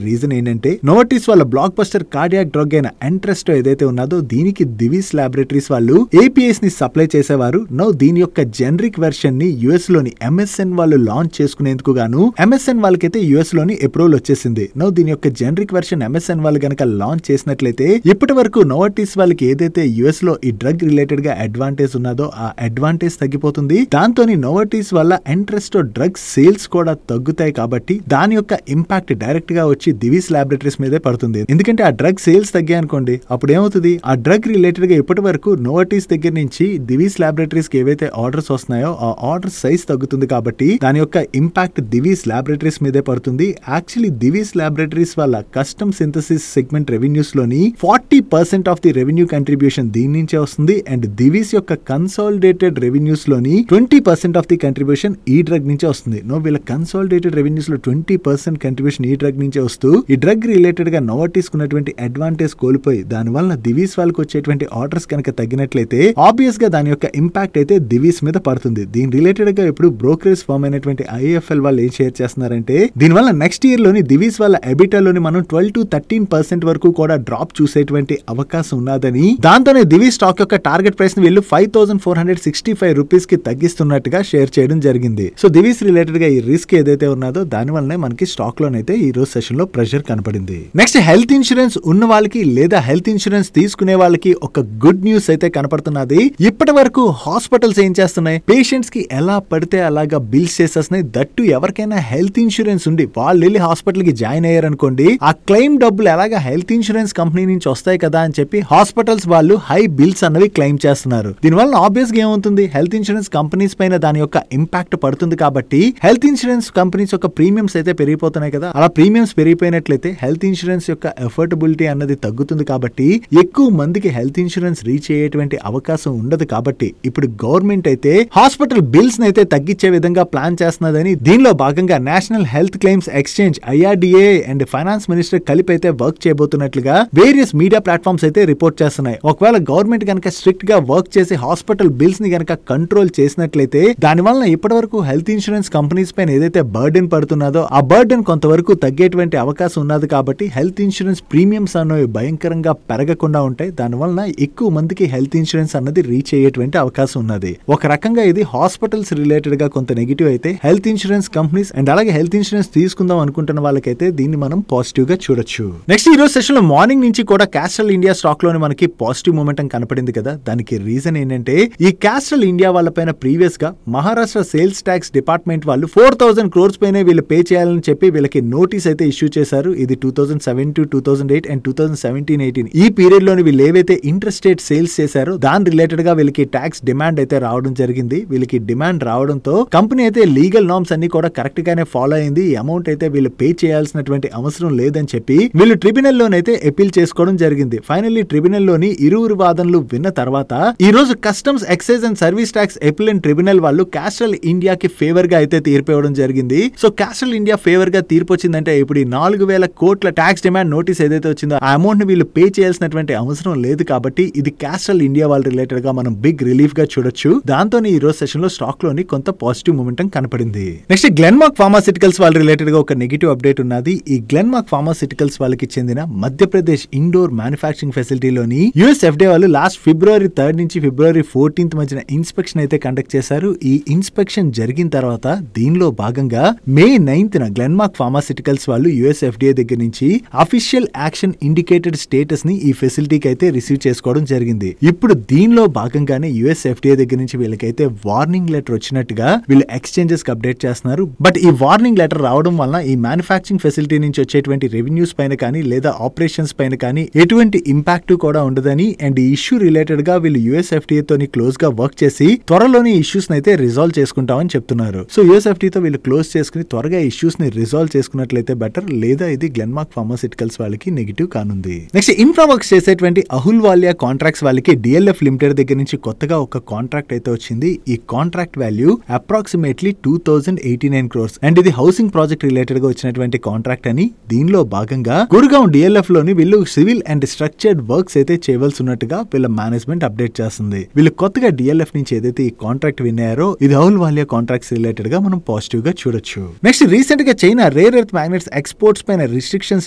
రీజన్ ఏంటంటే నోవార్టిస్ వాళ్ళ బ్లాక్ బస్టర్ కార్డియాక్ డ్రగ్ అయిన ఎంట్రెస్టో ఏదైతే ఉన్నదో దీనికి దివీస్ ల్యాబొరేటరీస్ వాళ్ళు ఏపీఎస్ ని సప్లై చేసేవారు. నో దీని యొక్క జెనరిక్ వెర్షన్ ని యుఎస్ లోని ఎంఎస్ఎన్ వాళ్ళు లాంచ్ చేసుకునేందుకు గాను ఎంఎస్ఎన్ వాళ్ళకైతే యుఎస్ లోని అప్రూవల్ వచ్చేసింది. నో దీని యొక్క జెనరిక్ వెర్షన్ ఎంఎస్ఎన్ వాళ్ళు గనక లాంచ్ చేసినట్లయితే ఇప్పటి వరకు నోవార్టిస్ వాళ్ళకి ఏదైతే యుఎస్ లో ఈ డ్రగ్ రిలేటెడ్ గా అడ్వాంటేజ్ ఉన్నదో ఆ అడ్వాంటేజ్ తగ్గిపోతుంది. దాంతో నోవార్టిస్ వల్ల ఎంట్రెస్టో డ్రగ్ సేల్స్ కూడా తగ్గుతాయి. కాబట్టి దాని యొక్క ఇంపాక్ట్ డైరెక్ట్ గా వచ్చి దివీస్ ల్యాబొరేటరీస్ మీదే పడుతుంది. ఎందుకంటే ఆ డ్రగ్ సేల్స్ తగ్గాయి అనుకోండి అప్పుడు ఏమవుతుంది, ఆ డ్రగ్ రిలేటెడ్ గా ఇప్పటి వరకు నోవార్టిస్ దగ్గర నుంచి దివీస్ ల్యాబొరేటరీస్ కి ఏవైతే ఆర్డర్స్ వస్తున్నాయో ఆ ఆర్డర్ సైజ్ తగ్గుతుంది. కాబట్టి దాని యొక్క ఇంపాక్ట్ దివీస్ ల్యాబొరేటరీస్ మీదే పడుతుంది. యాక్చువల్లీ దివీస్ ల్యాబొరేటరీస్ వల్ల కస్టమ్ సింథసిస్ సెగ్మెంట్ రెవెన్యూస్ లోని 40% ఆఫ్ ది రెవెన్యూ కంట్రిబ్యూషన్ దీని నుంచే వస్తుంది. అండ్ దివీస్ యొక్క కన్సాలిడేటెడ్ రెవెన్యూస్ లోని 20% ఆఫ్ ది కంట్రిబ్యూషన్ ఈ డ్రగ్ నుంచే వస్తుంది. నో వీళ్ళ కన్సాలిడేటెడ్ రెవెన్యూస్ లో 20% కంట్రిబ్యూషన్ ఈ డ్రగ్ నుంచే వస్తూ ఈ డ్రగ్ రిలేటెడ్ గా నోవార్టిస్ కున్నటువంటి అడ్వాంటేజ్ కోల్పోయి దాని వల్ల దివీస్ వాళ్ళకి వచ్చేటువంటి ఆర్డర్స్ కనుక తగ్గినట్లయితే ఆబ్వియస్ గా దాని యొక్క ఇంపాక్ట్ అయితే దివీస్ మీద పడుతుంది. దీని రిలేటెడ్ గా ఇప్పుడు బ్రోకరేజ్ ఫర్మ్ అయినటువంటి ఐఎఫ్ఎల్ వాళ్ళు ఏం షేర్ చేస్తున్నారంటే దీనివల్ల నెక్స్ట్ ఇయర్ లోని దివీస్ వాళ్ళ ఎబిటాలోని మనం 12 to 13% వరకు కూడా డ్రాప్ చూసేటువంటి అవకాశం ఉన్నదని, దాంతోనే దివీస్ స్టాక్ యొక్క టార్గెట్ ప్రైస్ ని వీళ్ళు 5465 రూపీస్ కి తగ్గిస్తున్నట్టుగా షేర్ చేయడం జరిగింది. సో దివీస్ రిలేటెడ్ గా ఈ రిస్క్ ఏదైతే ఉన్నదో దాని వల్లనే మనకి స్టాక్ లోనైతే ఈ రోజు సెషన్ లో ప్రెషర్ కనపడింది. నెక్స్ట్ హెల్త్ ఇన్సూరెన్స్ ఉన్న వాళ్ళకి లేదా హెల్త్ ఇన్సూరెన్స్ తీసుకునే వాళ్ళకి ఒక గుడ్ న్యూస్ అయితే కనపడుతున్నది. ఇప్పటి వరకు హాస్పిటల్స్ ఏం చేస్తున్నాయి, పేషెంట్స్ కి ఎలా పడితే అలాగా బిల్స్ చేసేస్తున్నాయి. దట్టు ఎవరికైనా హెల్త్ ఇన్సూరెన్స్ ఉండి వాళ్ళు వెళ్ళి హాస్పిటల్ కి జాయిన్ అయ్యారనుకోండి ఆ క్లెయిమ్ డబ్బులు ఎలాగా హెల్త్ ఇన్సూరెన్స్ కంపెనీ నుంచి వస్తాయి కదా అని చెప్పి హాస్పిటల్స్ వాళ్ళు హై బిల్స్ అన్నవి క్లెయిమ్ చేస్తున్నారు. దీనివల్ల దీనివల్ల ఆబ్వియస్ గా ఏమవుతుంది, హెల్త్ ఇన్సూరెన్స్ కంపెనీస్ పైన దాని యొక్క ఇంపాక్ట్ పడుతుంది కాబట్టి హెల్త్ ఇన్సూరెన్స్ కంపెనీస్ యొక్క ప్రీమియమ్స్ అయితే పెరిగిపోతున్నాయి కదా. అలా ప్రీమియమ్స్ పెరిగిపోయినట్లయితే హెల్త్ ఇన్సూరెన్స్ యొక్క ఎఫోర్డబిలిటీ అన్నది తగ్గుతుంది కాబట్టి ఎక్కువ మందికి హెల్త్ ఇన్సూరెన్స్ రీచ్ అయ్యేటువంటి అవకాశం ఉండదు. కాబట్టి ఇప్పుడు గవర్నమెంట్ అయితే హాస్పిటల్ బిల్స్ అయితే తగ్గించే విధంగా ప్లాన్ చేస్తున్నదని, దీనిలో భాగంగా national health claims exchange IRDA and finance minister కలిపి అయితే వర్క్ చేయబోతున్నట్లుగా వేరియస్ మీడియా ప్లాట్ఫామ్స్ అయితే రిపోర్ట్ చేస్తున్నాయి. ఒకవేళ గవర్నమెంట్ కనుక స్ట్రిక్ట్ గా వర్క్ చేసి హాస్పిటల్ బిల్స్ ని కనుక కంట్రోల్ చేసినట్లయితే దాని వలన ఇప్పటి వరకు హెల్త్ ఇన్సూరెన్స్ కంపెనీస్ పైన ఏదైతే బర్డెన్ పడుతున్నదో ఆ బర్డెన్ కొంతవరకు తగ్గేటువంటి అవకాశం ఉన్నది. కాబట్టి హెల్త్ ఇన్సూరెన్స్ ప్రీమియమ్స్ అనేవి భయంకరంగా పెరగకుండా ఉంటాయి. దాని వలన ఎక్కువ మందికి హెల్త్ ఇన్సూరెన్స్ అన్నది రీచ్ అయ్యేటువంటి అవకాశం ఉన్నది. ఒక రకంగా ఇది హాస్పిటల్స్ రిలేటెడ్ గా కొంత నెగిటివ్ అయితే, హెల్త్ ఇన్సూరెన్స్ కంపెనీస్ అండ్ అలాగే హెల్త్ ఇన్సూరెన్స్ తీసుకుందాం అనుకుంటున్న వాళ్ళకైతే దీన్ని మనం పాజిటివ్ గా చూడొచ్చు. నెక్స్ట్ ఈ రోజు సెషన్ లో మార్నింగ్ నుంచి కూడా క్యాస్ట్రల్ ఇండియా స్టాక్ లోని మనకి పాజిటివ్ మూమెంటం కనపడింది కదా. దానికి రీజన్ ఏంటంటే ఈ క్యాస్ట్రల్ ఇండియా వాళ్ళ పైన ప్రీవియస్ గా మహారాష్ట్ర సేల్స్ ట్యాక్స్ డిపార్ట్మెంట్ వాళ్ళు 4,000 crores పైన వీళ్ళు పే చేయాలని చెప్పి వీళ్ళకి నోటీస్ అయితే ఇష్యూ చేశారు. ఇది 2007 to 2008 అండ్ 2017-18 ఈ పీరియడ్ లోని వీళ్ళు ఏవైతే ఇంటర్స్టేట్ సేల్స్ చేశారో దాని రిలేటెడ్ గా వీళ్ళకి ట్యాక్స్ డిమాండ్ అయితే రావడం జరిగింది. వీళ్ళకి డిమాండ్ రావడంతో కంపెనీ అయితే లీగల్ నార్మ్స్ అన్ని కూడా కరెక్ట్ గానే ఫాలో అయింది. ఈ అమౌంట్ అయితే వీళ్ళు పే చేయాల్సినటువంటి అవసరం లేదని చెప్పి వీళ్ళు ట్రిబ్యునల్ లోనైతే అపీల్ చేసుకోవడం జరిగింది. ఫైనల్లీ ట్రిబ్యునల్ లోని ఇరువురు వాదనలు విన్న తర్వాత ఈ రోజు customs excise and service tax appeal tribunal వాళ్ళు క్యాస్ట్రల్ ఇండియాకి ఫేవర్ గా అయితే తీర్పు ఇవ్వడం జరిగింది. సో క్యాస్ట్రల్ ఇండియా ఫేవర్ గా తీర్పు వచ్చిందంటే ఇప్పుడు 4,000 కోట్ల ట్యాక్స్ డిమాండ్ నోటీస్ ఏదైతే వచ్చిందో ఆ అమౌంట్ ని వీళ్ళు పే చేయాల్సినటువంటి అవసరం లేదు. కాబట్టి ఇది క్యాస్ట్రల్ ఇండియా వాళ్ళ రిలేటెడ్ గా మనం బిగ్ రిలీఫ్ గా చూడొచ్చు. దాంతో ఈ రోజు సెషన్ లో స్టాక్ లోని కొంత పాజిటివ్ మూమెంటం కనపడింది. నెక్స్ట్ గ్లెన్మార్క్ ఫార్మాసిటికల్స్ వాళ్ళ రిలేటెడ్ గా ఒక నెగిటివ్ అప్డేట్ ఉన్నది. ఈ గ్లెన్మార్క్ ఫార్మాసిటికల్స్ వాళ్ళకి చెందిన మధ్యప్రదేశ్ ఇండోర్ మ్యానుఫ్యాక్చరింగ్ ఫెసిలిటీలోని US FDA వాళ్ళు లాస్ట్ February 3rd నుంచి February 14th మధ్యన ఇన్స్పెక్షన్ అయితే కండక్ట్ చేశారు. ఈ ఇన్స్పెక్షన్ జరిగిన తర్వాత దీనిలో భాగంగా May 9th గ్లెన్మార్క్ ఫార్మాసిటికల్స్ వాళ్ళు US FDA దగ్గర నుంచి అఫీషియల్ యాక్షన్ ఇండికేటెడ్ స్టేటస్ ని ఈ ఫెసిలిటీకి అయితే రిసీవ్ చేసుకోవడం జరిగింది. ఇప్పుడు దీనిలో భాగంగానే US FDA దగ్గర నుంచి వీళ్ళకైతే వార్నింగ్ లెటర్ వచ్చినట్టుగా వీళ్ళు ఎక్స్చేంజెస్ కి అప్డేట్ చేస్తున్నారు. బట్ ఈ వార్నింగ్ లెటర్ రావడం వలన ఈ మ్యానుఫ్యాక్చరింగ్ ఫెసిలిటీ నుంచి వచ్చేటువంటి రెవెన్యూస్ పైన కానీ లేదా ఆపరేషన్స్ పైన కానీ ఎటువంటి ఇంపాక్ట్ కూడా ఉండదని అండ్ ఈ ఇష్యూ రిలేటెడ్ గా వీళ్ళు US FDA తోని క్లోజ్ గా వర్క్ చేసి త్వరలోనే ఇష్యూస్ అయితే రిజాల్వ్ చేసుకుంటామని చెప్తున్నారు. సో US FDA తో వీళ్ళు క్లోజ్ చేసుకుని త్వరగా ఇష్యూస్ ని రిజాల్వ్ చేసుకున్నట్లయితే బెటర్, లేదా ఇది గ్లెన్మార్క్ ఫార్మాసిటికల్స్ వాళ్ళకి నెగిటివ్ కానుంది. నెక్స్ట్ ఇన్ఫ్రా వర్క్స్ చేసేటువంటి అహుల్వాలియా కాంట్రాక్ట్స్ వాళ్ళకి DLF లిమిటెడ్ దగ్గర నుంచి కొత్తగా ఒక కాంట్రాక్ట్ అయితే వచ్చింది. ఈ contract value approximately 2,089 crores and ఇది హౌసింగ్ ప్రాజెక్ట్ రిలేటెడ్ గా వచ్చినటువంటి కాంట్రాక్ట్ అని. దీనిలో భాగంగా గురుగాం DLF లోని వీళ్ళు సివిల్ అండ్ స్ట్రక్చర్డ్ వర్క్స్ అయితే చేయవలసి ఉన్నట్టుగా వీళ్ళ మేనేజ్మెంట్ అప్డేట్ చేస్తుంది. వీళ్ళు కొత్తగా DLF నుంచి ఏదైతే ఈ కాంట్రాక్ట్ విన్నారో ఇది అహుల్వాలియా కాంట్రాక్ట్స్ రిలేటెడ్ గా మనం పాజిటివ్ గా చూడొచ్చు. నెక్స్ట్ రీసెంట్ గా China rare earth magnets exports పైన రిస్ట్రిక్షన్స్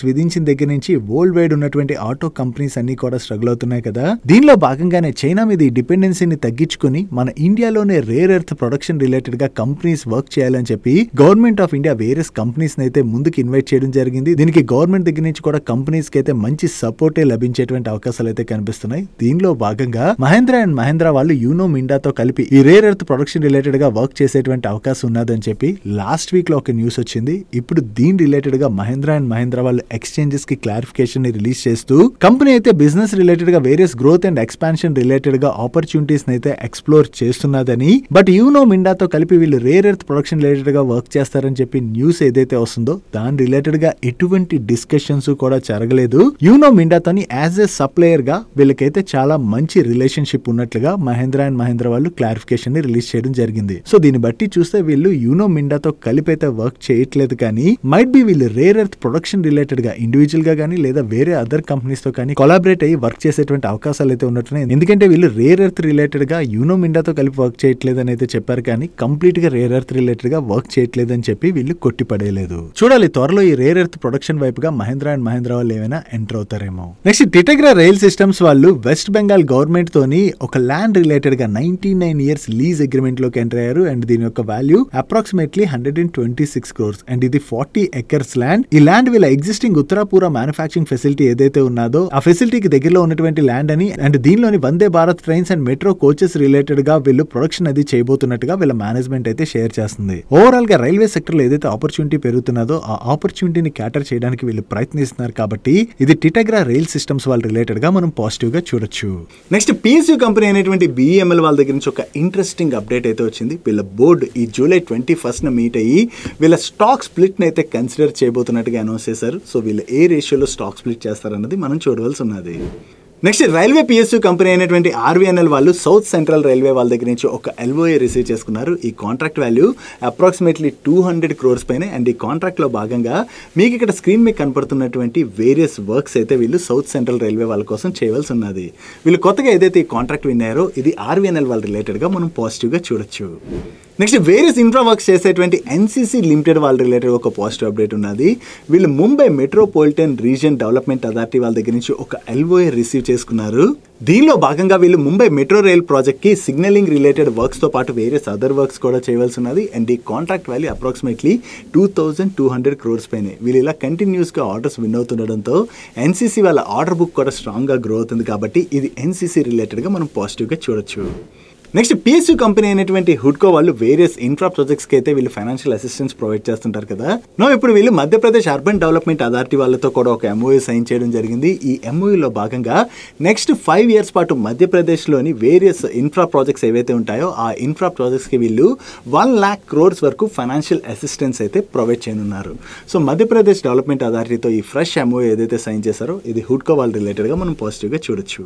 విధించిన దగ్గర నుంచి వరల్డ్ వైడ్ ఉన్నటువంటి ఆటో కంపెనీస్ అన్ని కూడా స్ట్రగుల్ అవుతున్నాయి కదా. దీనిలో భాగంగానే చైనా మీద ఈ డిపెండెన్సీని తగ్గించుకుని మన ఇండియాలోనే రేర్ ఎర్త్ ప్రొడక్షన్ రిలేటెడ్ గా కంపెనీస్ వర్క్ చేయాలని చెప్పి government of India various companies అయితే ముందుకు ఇన్వైట్ చేయడం జరిగింది. దీనికి గవర్నమెంట్ దగ్గర నుంచి కూడా కంపెనీస్ కి అయితే మంచి సపోర్టే లభించేటువంటి అవకాశాలు అయితే కనిపిస్తున్నాయి. దీనిలో భాగంగా మహేంద్ర అండ్ మహేంద్ర వాళ్ళు యూనో మిండాతో కలిపి ఈ రేర్ ఎర్త్ ప్రొడక్షన్ రిలేటెడ్ గా వర్క్ చేసేటువంటి అవకాశం ఉన్నదని చెప్పి లాస్ట్ వీక్ లో ఒక న్యూస్ వచ్చింది. ఇప్పుడు దీని రిలేటెడ్ గా మహేంద్ర అండ్ మహేంద్ర వాళ్ళు ఎక్స్చేంజెస్ కి క్లారిఫికేషన్ ని రిలీజ్ చేస్తూ కంపెనీ అయితే బిజినెస్ రిలేటెడ్ గా various growth and expansion related గా ఆపర్చునిటీస్ అయితే ఎక్స్ప్లోర్ చేస్తున్నదని, బట్ యూనో మిండాతో కలిపి వీళ్ళు రేర్ ఎర్త్ ప్రొడక్షన్ రిలేటెడ్ గా వర్క్ చేస్తారని చెప్పి న్యూస్ ఏదైతే వస్తుందో దాని రిలేటెడ్ గా ఎటువంటి డిస్కషన్స్ కూడా జరగలేదు. యూనో మిండాతోని యాజ్ ఎ సప్లయర్ గా వీళ్ళకైతే చాలా మంచి రిలేషన్షిప్ ఉన్నట్లుగా మహేంద్ర అండ్ మహేంద్ర వాళ్ళు క్లారిఫికేషన్ ని రిలీజ్ చేయడం జరిగింది. సో దీన్ని బట్టి చూస్తే వీళ్ళు యూనో మిండాతో కలిపి అయితే వర్క్ చేయట్లేదు, కానీ మైట్ బి వీళ్ళు రేర్ ఎర్త్ ప్రొడక్షన్ రిలేటెడ్ గా ఇండివిజువల్ గా కానీ లేదా వేరే అదర్ కంపెనీస్ తో కానీ కొలాబరేట్ అయ్యి వర్క్ చేసేటువంటి అవకాశాలు అయితే ఉన్నట్టున్నాయి. ఎందుకంటే వీళ్ళు రేర్ ఎర్త్ రిలేటెడ్ గా యూనో మిండాతో కలిపి వర్క్ చేయట్లేదు అని అయితే చెప్పారు, కానీ కంప్లీట్ గా రేర్ ఎర్త్ రిలేటెడ్ గా వర్క్ చేయట్లేదు అని చెప్పి వీళ్ళు కొట్టిపడేయలేదు. చూడాలి త్వరలో ఈ రేర్ ఎర్త్ ప్రొడక్షన్ వైపుగా మహేంద్ర అండ్ మహేంద్ర వాళ్ళు ఏమైనా ఎంటర్ అవుతారేమో. నెక్స్ట్ టిటెగ్రా రైల్ సిస్టమ్స్ వాళ్ళు వెస్ట్ బెంగాల్ గవర్నమెంట్ తోని ఒక ల్యాండ్ రిలేటెడ్ గా 99 years లీజ్ అగ్రిమెంట్ లోకి ఎంటర్ అయ్యారు అండ్ దీని యొక్క వాల్యూ అప్రాక్సిమేట్లీ 126 crores అండ్ ఇది 40 acres ల్యాండ్. ఈ ల్యాండ్ వీళ్ళ ఎగ్జిస్టింగ్ ఉత్తరాపూర మ్యానుఫ్యాక్చరింగ్ ఫెసిలిటీ ఏదైతే ఉన్నదో ఆ ఫెసిలిటీకి దగ్గరలో ఉన్నటువంటి ల్యాండ్ అని అండ్ దీనిలోని Vande Bharat trains and metro coaches related గా వీళ్ళు ప్రొడక్షన్ అది చేయబోతున్నట్టుగా వీళ్ళ మేనేజ్మెంట్ అయితే షేర్ చేస్తుంది. ఓవరాల్ గా రైల్వే సెక్టర్ లో ఏదైతే ఆపర్చునిటీ పెరుగుతున్నదో ఆ ఆపర్చునిటీని క్యాటర్ చేయడానికి వీళ్ళు ప్రయత్నిస్తున్నారు. కాబట్టి ఇది టిటెగ్రా రైల్ సిస్టమ్స్ వాళ్ళ రిలేటెడ్ గా మనం పాజిటివ్ గా చూడొచ్చు. నెక్స్ట్ PSU కంపెనీ అనేటువంటి అయినటువంటి BEML వాళ్ళ దగ్గర నుంచి ఒక ఇంట్రెస్టింగ్ అప్డేట్ అయితే వచ్చింది. వీళ్ళ బోర్డు ఈ జూలై 21st మీట్ అయ్యి వీళ్ళ స్టాక్ స్ప్లిట్ని అయితే కన్సిడర్ చేయబోతున్నట్టుగా అనౌన్స్ చేశారు. సో వీళ్ళు ఏ రేషియోలో స్టాక్ స్ప్లిట్ చేస్తారన్నది మనం చూడవలసి ఉన్నది. నెక్స్ట్ రైల్వే PSU కంపెనీ అయినటువంటి RVNL వాళ్ళు సౌత్ సెంట్రల్ రైల్వే వాళ్ళ దగ్గర నుంచి ఒక LOA రిసీవ్ చేసుకున్నారు. ఈ కాంట్రాక్ట్ వాల్యూ అప్రాక్సిమేట్లీ 200 crores పైన. అండ్ ఈ కాంట్రాక్ట్లో భాగంగా మీకు ఇక్కడ స్క్రీన్ మీద కనపడుతున్నటువంటి వేరియస్ వర్క్స్ అయితే వీళ్ళు సౌత్ సెంట్రల్ రైల్వే వాళ్ళ కోసం చేయవలసి ఉన్నది. వీళ్ళు కొత్తగా ఏదైతే ఈ కాంట్రాక్ట్ విన్నారో ఇది RVNL వాళ్ళ రిలేటెడ్గా మనం పాజిటివ్గా చూడొచ్చు. నెక్స్ట్ వేరియస్ ఇన్ఫ్రా వర్క్స్ చేసేటువంటి NCC లిమిటెడ్ వాళ్ళ రిలేటెడ్ ఒక పాజిటివ్ అప్డేట్ ఉన్నది. వీళ్ళు Mumbai metropolitan region development authority వాళ్ళ దగ్గర నుంచి ఒక LOA రిసీవ్ చేసుకున్నారు. దీనిలో భాగంగా వీళ్ళు ముంబై మెట్రో రైల్ ప్రాజెక్ట్కి సిగ్నలింగ్ రిలేటెడ్ వర్క్స్తో పాటు వేరియస్ అదర్ వర్క్స్ కూడా చేయవలసి ఉన్నది. అండ్ ఈ కాంట్రాక్ట్ వాల్యూ అప్రాక్సిమేట్లీ 2200 crores పైనే. వీళ్ళు ఇలా కంటిన్యూస్గా ఆర్డర్స్ విన్ అవుతుండడంతో NCC వాళ్ళ ఆర్డర్ బుక్ కూడా స్ట్రాంగ్గా గ్రో అవుతుంది. కాబట్టి ఇది NCC రిలేటెడ్గా మనం పాజిటివ్గా చూడొచ్చు. నెక్స్ట్ PSU కంపెనీ అయినటువంటి హుడ్కో వాళ్ళు వేరియస్ ఇన్ఫ్రా ప్రాజెక్ట్స్కి అయితే వీళ్ళు ఫైనాన్షియల్ అసిస్టెన్స్ ప్రొవైడ్ చేస్తుంటారు కదా. ఇప్పుడు వీళ్ళు మధ్యప్రదేశ్ అర్బన్ డెవలప్మెంట్ అథారిటీ వాళ్ళతో కూడా ఒక MOU సైన్ చేయడం జరిగింది. ఈ MOUలో భాగంగా నెక్స్ట్ 5 years పాటు మధ్యప్రదేశ్లోని వేరియస్ ఇన్ఫ్రా ప్రాజెక్ట్స్ ఏవైతే ఉంటాయో ఆ ఇన్ఫ్రా ప్రాజెక్ట్స్కి వీళ్ళు 1 lakh crores వరకు ఫైనాన్షియల్ అసిస్టెన్స్ అయితే ప్రొవైడ్ చేయనున్నారు. సో మధ్యప్రదేశ్ డెవలప్మెంట్ అథారిటీతో ఈ ఫ్రెష్ MOU ఏదైతే సైన్ చేశారో ఇది హుడ్కో వాళ్ళ రిలేటెడ్గా మనం పాజిటివ్గా చూడొచ్చు.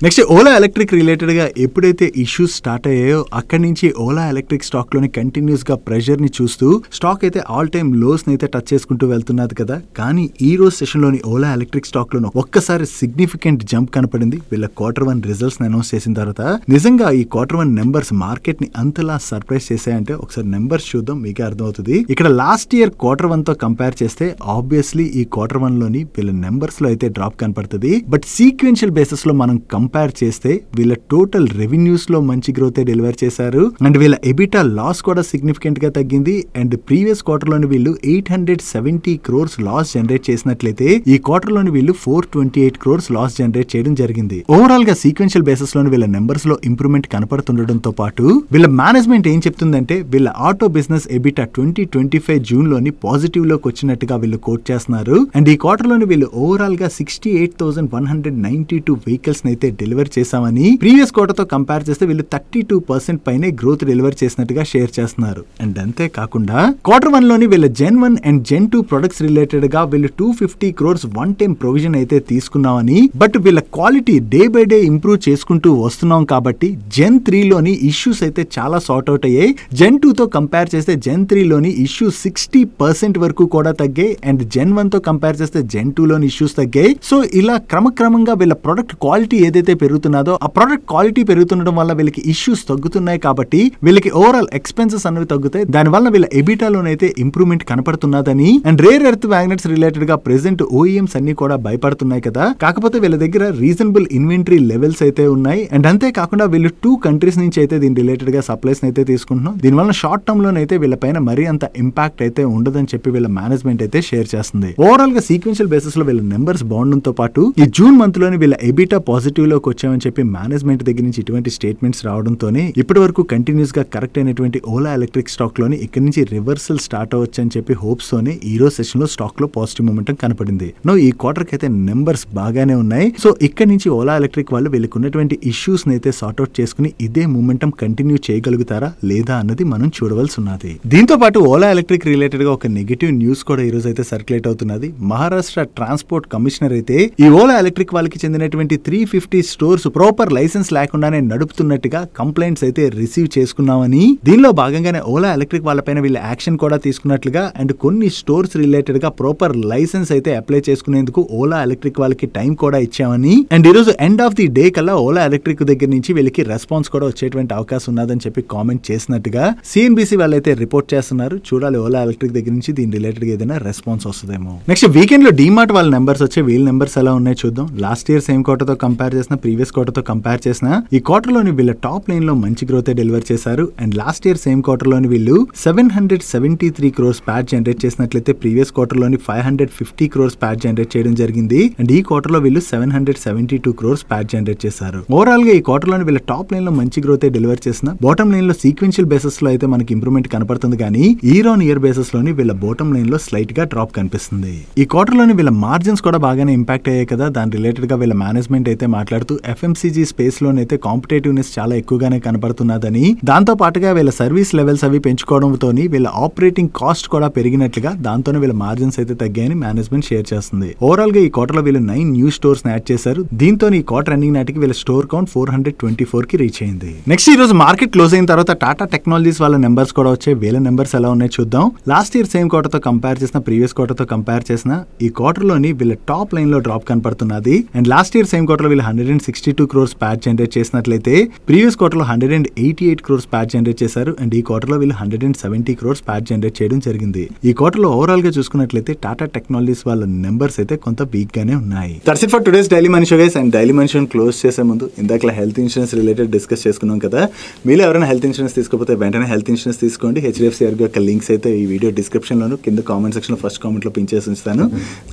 నెక్స్ట్ ఓలా ఎలక్ట్రిక్ రిలేటెడ్గా ఎప్పుడైతే ఇష్యూస్ స్టార్ట్ అయ్యాయో అక్కడి నుంచి ఓలా ఎలక్ట్రిక్ స్టాక్లోని కంటిన్యూస్గా ప్రెషర్ని చూస్తూ స్టాక్ అయితే ఆల్ టైమ్ లోస్ని అయితే టచ్ చేసుకుంటూ వెళ్తున్నది కదా. కానీ ఈ రోజు సెషన్లోని ఓలా ఎలక్ట్రిక్ స్టాక్లో ఒక్కసారి సిగ్నిఫికెంట్ జంప్ కనపడింది. వీళ్ళ Q1 రిజల్ట్స్ని అనౌన్స్ చేసిన తర్వాత నిజంగా ఈ Q1 నెంబర్స్ మార్కెట్ని అంతలా సర్ప్రైజ్ చేశాయంటే ఒకసారి నెంబర్స్ చూద్దాం మీకే అర్థమవుతుంది. ఇక్కడ లాస్ట్ ఇయర్ Q1తో కంపేర్ చేస్తే ఆబ్వియస్లీ ఈ Q1లోని వీళ్ళ నెంబర్స్లో అయితే డ్రాప్ కనపడుతుంది. బట్ సీక్వెన్షియల్ బేసిస్లో మనం కంపేర్ చేస్తే వీళ్ళ టోటల్ రెవెన్యూస్ లో మంచి గ్రోత్ డెలివర్ చేశారు. అండ్ వీళ్ళ ఎబిటా లాస్ కూడా సిగ్నిఫికెంట్ గా తగ్గింది. అండ్ ప్రీవియస్ క్వార్టర్లోని వీళ్ళు 870 crores లాస్ జనరేట్ చేసినట్లయితే ఈ క్వార్టర్లోని వీళ్ళు 428 crores లాస్ జనరేట్ చేయడం జరిగింది. ఓవరాల్ గా సీక్వెన్షియల్ బేసిస్ లోని వీళ్ళ నెంబర్స్ లో ఇంప్రూవ్మెంట్ కనపడుతుండడంతో పాటు వీళ్ళ మేనేజ్మెంట్ ఏం చెప్తుందంటే వీళ్ళ ఆటో బిజినెస్ ఎబిటా 2025 జూన్ లోని పాజిటివ్ లోకి వచ్చినట్టుగా వీళ్ళు కోట్ చేస్తున్నారు. అండ్ ఈ క్వార్టర్లోని వీళ్ళు ఓవరాల్ గా 68,192 వెహికల్స్ అయితే డెలివర్ చేశామని ప్రీవియస్ క్వార్టర్తో కంపేర్ చేస్తే వీళ్ళు 32% పైనే గ్రోత్ డెలివర్ చేసినట్టుగా షేర్ చేస్తున్నారు. అండ్ అంతే కాకుండా Q1 లోని వీళ్ళ Gen 1 and Gen 2 products related గా వీళ్ళు 250 crores వన్ టైం ప్రొవిజన్ అయితే తీసుకున్నామని బట్ వీళ్ళ quality day by day improve చేసుకుంటూ వస్తున్నాం కాబట్టి Gen 3 లోని ఇష్యూస్ అయితే చాలా సార్ట్ అవుట్ అయ్యాయి. Gen 2 తో కంపేర్ చేస్తే Gen 3 లోని ఇష్యూస్ 60% వరకు కూడా తగ్గాయి. అండ్ Gen 1 తో కంపేర్ చేస్తే Gen 2 లోని ఇష్యూస్ తగ్గాయి. సో ఇలా క్రమక్రమంగా వీళ్ళ ప్రొడక్ట్ క్వాలిటీ ఏదైతే పెరుగుతున్నదో ఆ ప్రొడక్ట్ క్వాలిటీ పెరుగుతుండడం వల్ల వీళ్ళకి ఇష్యూస్ తగ్గుతున్నాయి కాబట్టి వీళ్ళకి ఓవరాల్ ఎక్స్పెన్సెస్ అనేవి తగ్గుతాయి. దానివల్ల వీళ్ళ ఎబిటాలోనైతే ఇంప్రూవ్మెంట్ కనపడుతున్నదని. And rare earth magnets related గా ప్రెసెంట్ OEMs అన్ని కూడా భయపడుతున్నాయి కదా. కాకపోతే వీళ్ళ దగ్గర రీజనబుల్ ఇన్వెంటరీ లెవెల్స్ అయితే ఉన్నాయి. అండ్ అంతే కాకుండా వీళ్ళు 2 countries నుంచి అయితే దీని రిలేటెడ్ గా సప్లైస్ అయితే తీసుకుంటున్నాం. దీనివల్ల షార్ట్ టర్మ్ లోనైతే వీళ్ళపైన మరీ అంత ఇంపాక్ట్ అయితే ఉండదని చెప్పి వీళ్ళ మేనేజ్మెంట్ అయితే షేర్ చేస్తుంది. ఓవరాల్ గా సీక్వెన్షియల్ బేసిస్ లో వీళ్ళ నెంబర్స్ బాగుండడంతో పాటు ఈ జూన్ మంత్ లోని వీళ్ళ ఎబిటా పాజిటివ్ లోకి వచ్చామని చెప్పి మేనేజ్మెంట్ దగ్గర నుంచి ఇటువంటి స్టేట్మెంట్స్ రావడంతోనే ఇప్పటి వరకు కంటిన్యూస్ గా కరెక్ట్ అయినటువంటి ఓలా ఎలక్ట్రిక్ స్టాక్ లోని ఇక్కడ నుంచి రివర్సల్ స్టార్ట్ అవ్వచ్చు అని చెప్పి హోప్స్ తోనే ఈ రోజు సెషన్ లో స్టాక్ లో పాజిటివ్ మొమెంటం కనపడింది. ఈ క్వార్టర్ కి అయితే నెంబర్స్ బాగానే ఉన్నాయి. సో ఇక్కడ నుంచి ఓలా ఎలక్ట్రిక్ వాళ్ళు వీళ్ళకి ఉన్నటువంటి ఇష్యూస్ అయితే సార్ట్ అవుట్ చేసుకుని ఇదే మూమెంటం కంటిన్యూ చేయగలుగుతారా లేదా అన్నది మనం చూడవలసి ఉన్నది. దీంతో పాటు ఓలా ఎలక్ట్రిక్ రిలేటెడ్ గా ఒక నెగటివ్ న్యూస్ కూడా ఈ రోజు అయితే సర్క్యులేట్ అవుతున్నది. మహారాష్ట్ర ట్రాన్స్పోర్ట్ కమిషనర్ అయితే ఈ ఓలా ఎలక్ట్రిక్ వాళ్ళకి చెందినటువంటి 350 స్టోర్స్ ప్రాపర్ లైసెన్స్ లేకుండానే నడుపుతున్నట్టుగా కంప్లైంట్స్ అయితే రిసీవ్ చేసుకున్నామని, దీనిలో భాగంగానే ఓలా ఎలక్ట్రిక్ వాళ్ళపైన వీళ్ళ యాక్షన్ కూడా తీసుకున్నట్లుగా అండ్ కొన్ని స్టోర్స్ రిలేటెడ్ గా ప్రాపర్ లైసెన్స్ అయితే అప్లై చేసుకునేందుకు ఓలా ఎలక్ట్రిక్ వాళ్ళకి టైం కూడా ఇచ్చామని అండ్ ఈ రోజు ఎండ్ ఆఫ్ ది డే కల్లా ఓలా ఎలక్ట్రిక్ దగ్గర నుంచి వీళ్ళకి రెస్పాన్స్ కూడా వచ్చేటువంటి అవకాశం ఉన్నదని చెప్పి కామెంట్ చేసినట్టుగా CNBC వాళ్ళైతే రిపోర్ట్ చేస్తున్నారు. చూడాలి ఓలా ఎలక్ట్రిక్ దగ్గర నుంచి దీని రిలేటెడ్ గా ఏదైనా రెస్పాన్స్ వస్తుందేమో. నెక్స్ట్ వీకెండ్ లో డీమార్ట్ వాళ్ళ నెంబర్స్ వచ్చే వీళ్ళ నెంబర్స్ ఎలా ఉన్నాయి చూద్దాం. లాస్ట్ ఇయర్ సేమ్ క్వార్టర్ తో కంపేర్ చేసిన ప్రీవియస్ క్వార్టర్ తో కంపేర్ చేసిన ఈ క్వార్టర్ లోని వీళ్ళ టాప్ లైన్ లో మంచి గ్రోత్ డెలివర్ చేశారు. And last year same quarter లోని వీళ్ళు 773 crores ప్యాట్ జనరేట్ చేసినట్లయితే ప్రీవియస్ క్వార్టర్ లోని 550 crores ప్యాట్ జనరేట్ చేయడం జరిగింది. అండ్ ఈ క్వార్టర్ లో వీళ్ళు 772 crores ప్యాట్ జనరేట్ చేశారు. ఓవరాల్ గా ఈ క్వార్టర్ లోని వీళ్ళ టాప్ లైన్ లో మంచి గ్రోత్ డెలివర్ చేసిన బాటమ్ లైన్ లో సీక్వెన్షియల్ బేసిస్ లో అయితే మనకి ఇంప్రూవ్మెంట్ కనపడుతుంది. కానీ ఇయర్ ఆన్ ఇయర్ బేసిస్ లోని వీళ్ళ బాటమ్ లైన్ లో స్లైట్ గా డ్రాప్ కనిపిస్తుంది. ఈ క్వార్టర్ లోని వీళ్ళ మార్జిన్స్ కూడా బాగానే ఇంపాక్ట్ అయ్యాయి కదా. దాని రిలేటెడ్ గా వీళ్ళ మేనేజ్మెంట్ అయితే మాట్లాడుతున్నారు. మాట్లాడుతూ ఎఫ్ఎంసీజీ స్పేస్ లోనైతే కాంపిటేటివ్నెస్ చాలా ఎక్కువగానే కనబడుతున్నదని, దాంతో పాటుగా వీళ్ళ సర్వీస్ లెవెల్స్ అవి పెంచుకోవడంతో వీళ్ళ ఆపరేటింగ్ కాస్ట్ కూడా పెరిగినట్లుగా, దాంతోనే వీళ్ళ మార్జిన్స్ అయితే తగ్గాయని మేనేజ్మెంట్ షేర్ చేస్తుంది. ఓవరాల్ గా ఈ క్వార్టర్ లో వీళ్ళు 9 న్యూ స్టోర్స్ యాడ్ చేశారు. దీంతో ఈ క్వార్టర్ ఎండింగ్ నాటికి వీళ్ళ స్టోర్ కౌంట్ 424 కి రీచ్ అయింది. నెక్స్ట్ ఈ రోజు మార్కెట్ క్లోజ్ అయిన తర్వాత టాటా టెక్నాలజీస్ వాళ్ళ నెంబర్స్ కూడా వచ్చాయి. వీళ్ళ నెంబర్స్ ఎలా ఉన్నాయి చూద్దాం. లాస్ట్ ఇయర్ సేమ్ క్వార్టర్ తో కంపేర్ చేసిన, ప్రీవియస్ క్వార్టర్ తో కంపేర్ చేసిన ఈ క్వార్టర్ లోని వీళ్ళ టాప్ లైన్ లో డ్రాప్ కనపడుతున్నది. And last year same quarter లో వీళ్ళు 162 crores ప్యాచ్ జనరేట్ చేసినట్లయితే ప్రీవియస్ క్వార్టర్ లో 188 crores ప్యాచ్ జనరేట్ చేశారు. అండ్ ఈ క్వార్టర్ లో వీళ్ళు 170 crores ప్యాచ్ జనరేట్ చేయడం జరిగింది. ఈ క్వార్టర్ లో ఓవరాల్ గా చూసుకున్నట్లయితే టాటా టెక్నాలజీస్ వాళ్ళ నెంబర్స్ అయితే కొంత వీక్ గానే ఉన్నాయి. That's it for today's daily money show guys. And daily money షోని క్లోజ్ చేసే ముందు ఇందాక హెల్త్ ఇన్సూరెన్స్ రిలేటెడ్ డిస్కస్ చేసుకున్నాం కదా. మీరు ఎవరైనా హెల్త్ ఇన్సూరెన్స్ తీసుకోకపోతే వెంటనే హెల్త్ ఇన్సూరెన్స్ తీసుకోండి. హెచ్డిఎఫ్సి ఆర్బీ యొక్క లింక్స్ అయితే ఈ వీడియో డిస్క్రిప్షన్ లోను, కింద కామెంట్ సెక్షన్ లో ఫస్ట్ కామెంట్ లో పిన్ చేసి ఉంచుతాను.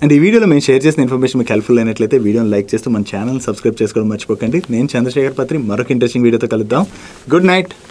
అండ్ ఈ వీడియోలో మేము షేర్ చేసిన ఇన్ఫర్మేషన్ మీకు హెల్ప్ఫుల్ అయినట్లయితే వీడియోని లైక్ చేస్తూ మన ఛానల్ సబ్స్క్రైబ్ చేసుకోవడం మర్చిపోకండి. నేను చంద్రశేఖర్ పత్రి మరొక ఇంట్రెస్టింగ్ వీడియోతో కలుద్దాం. Good night.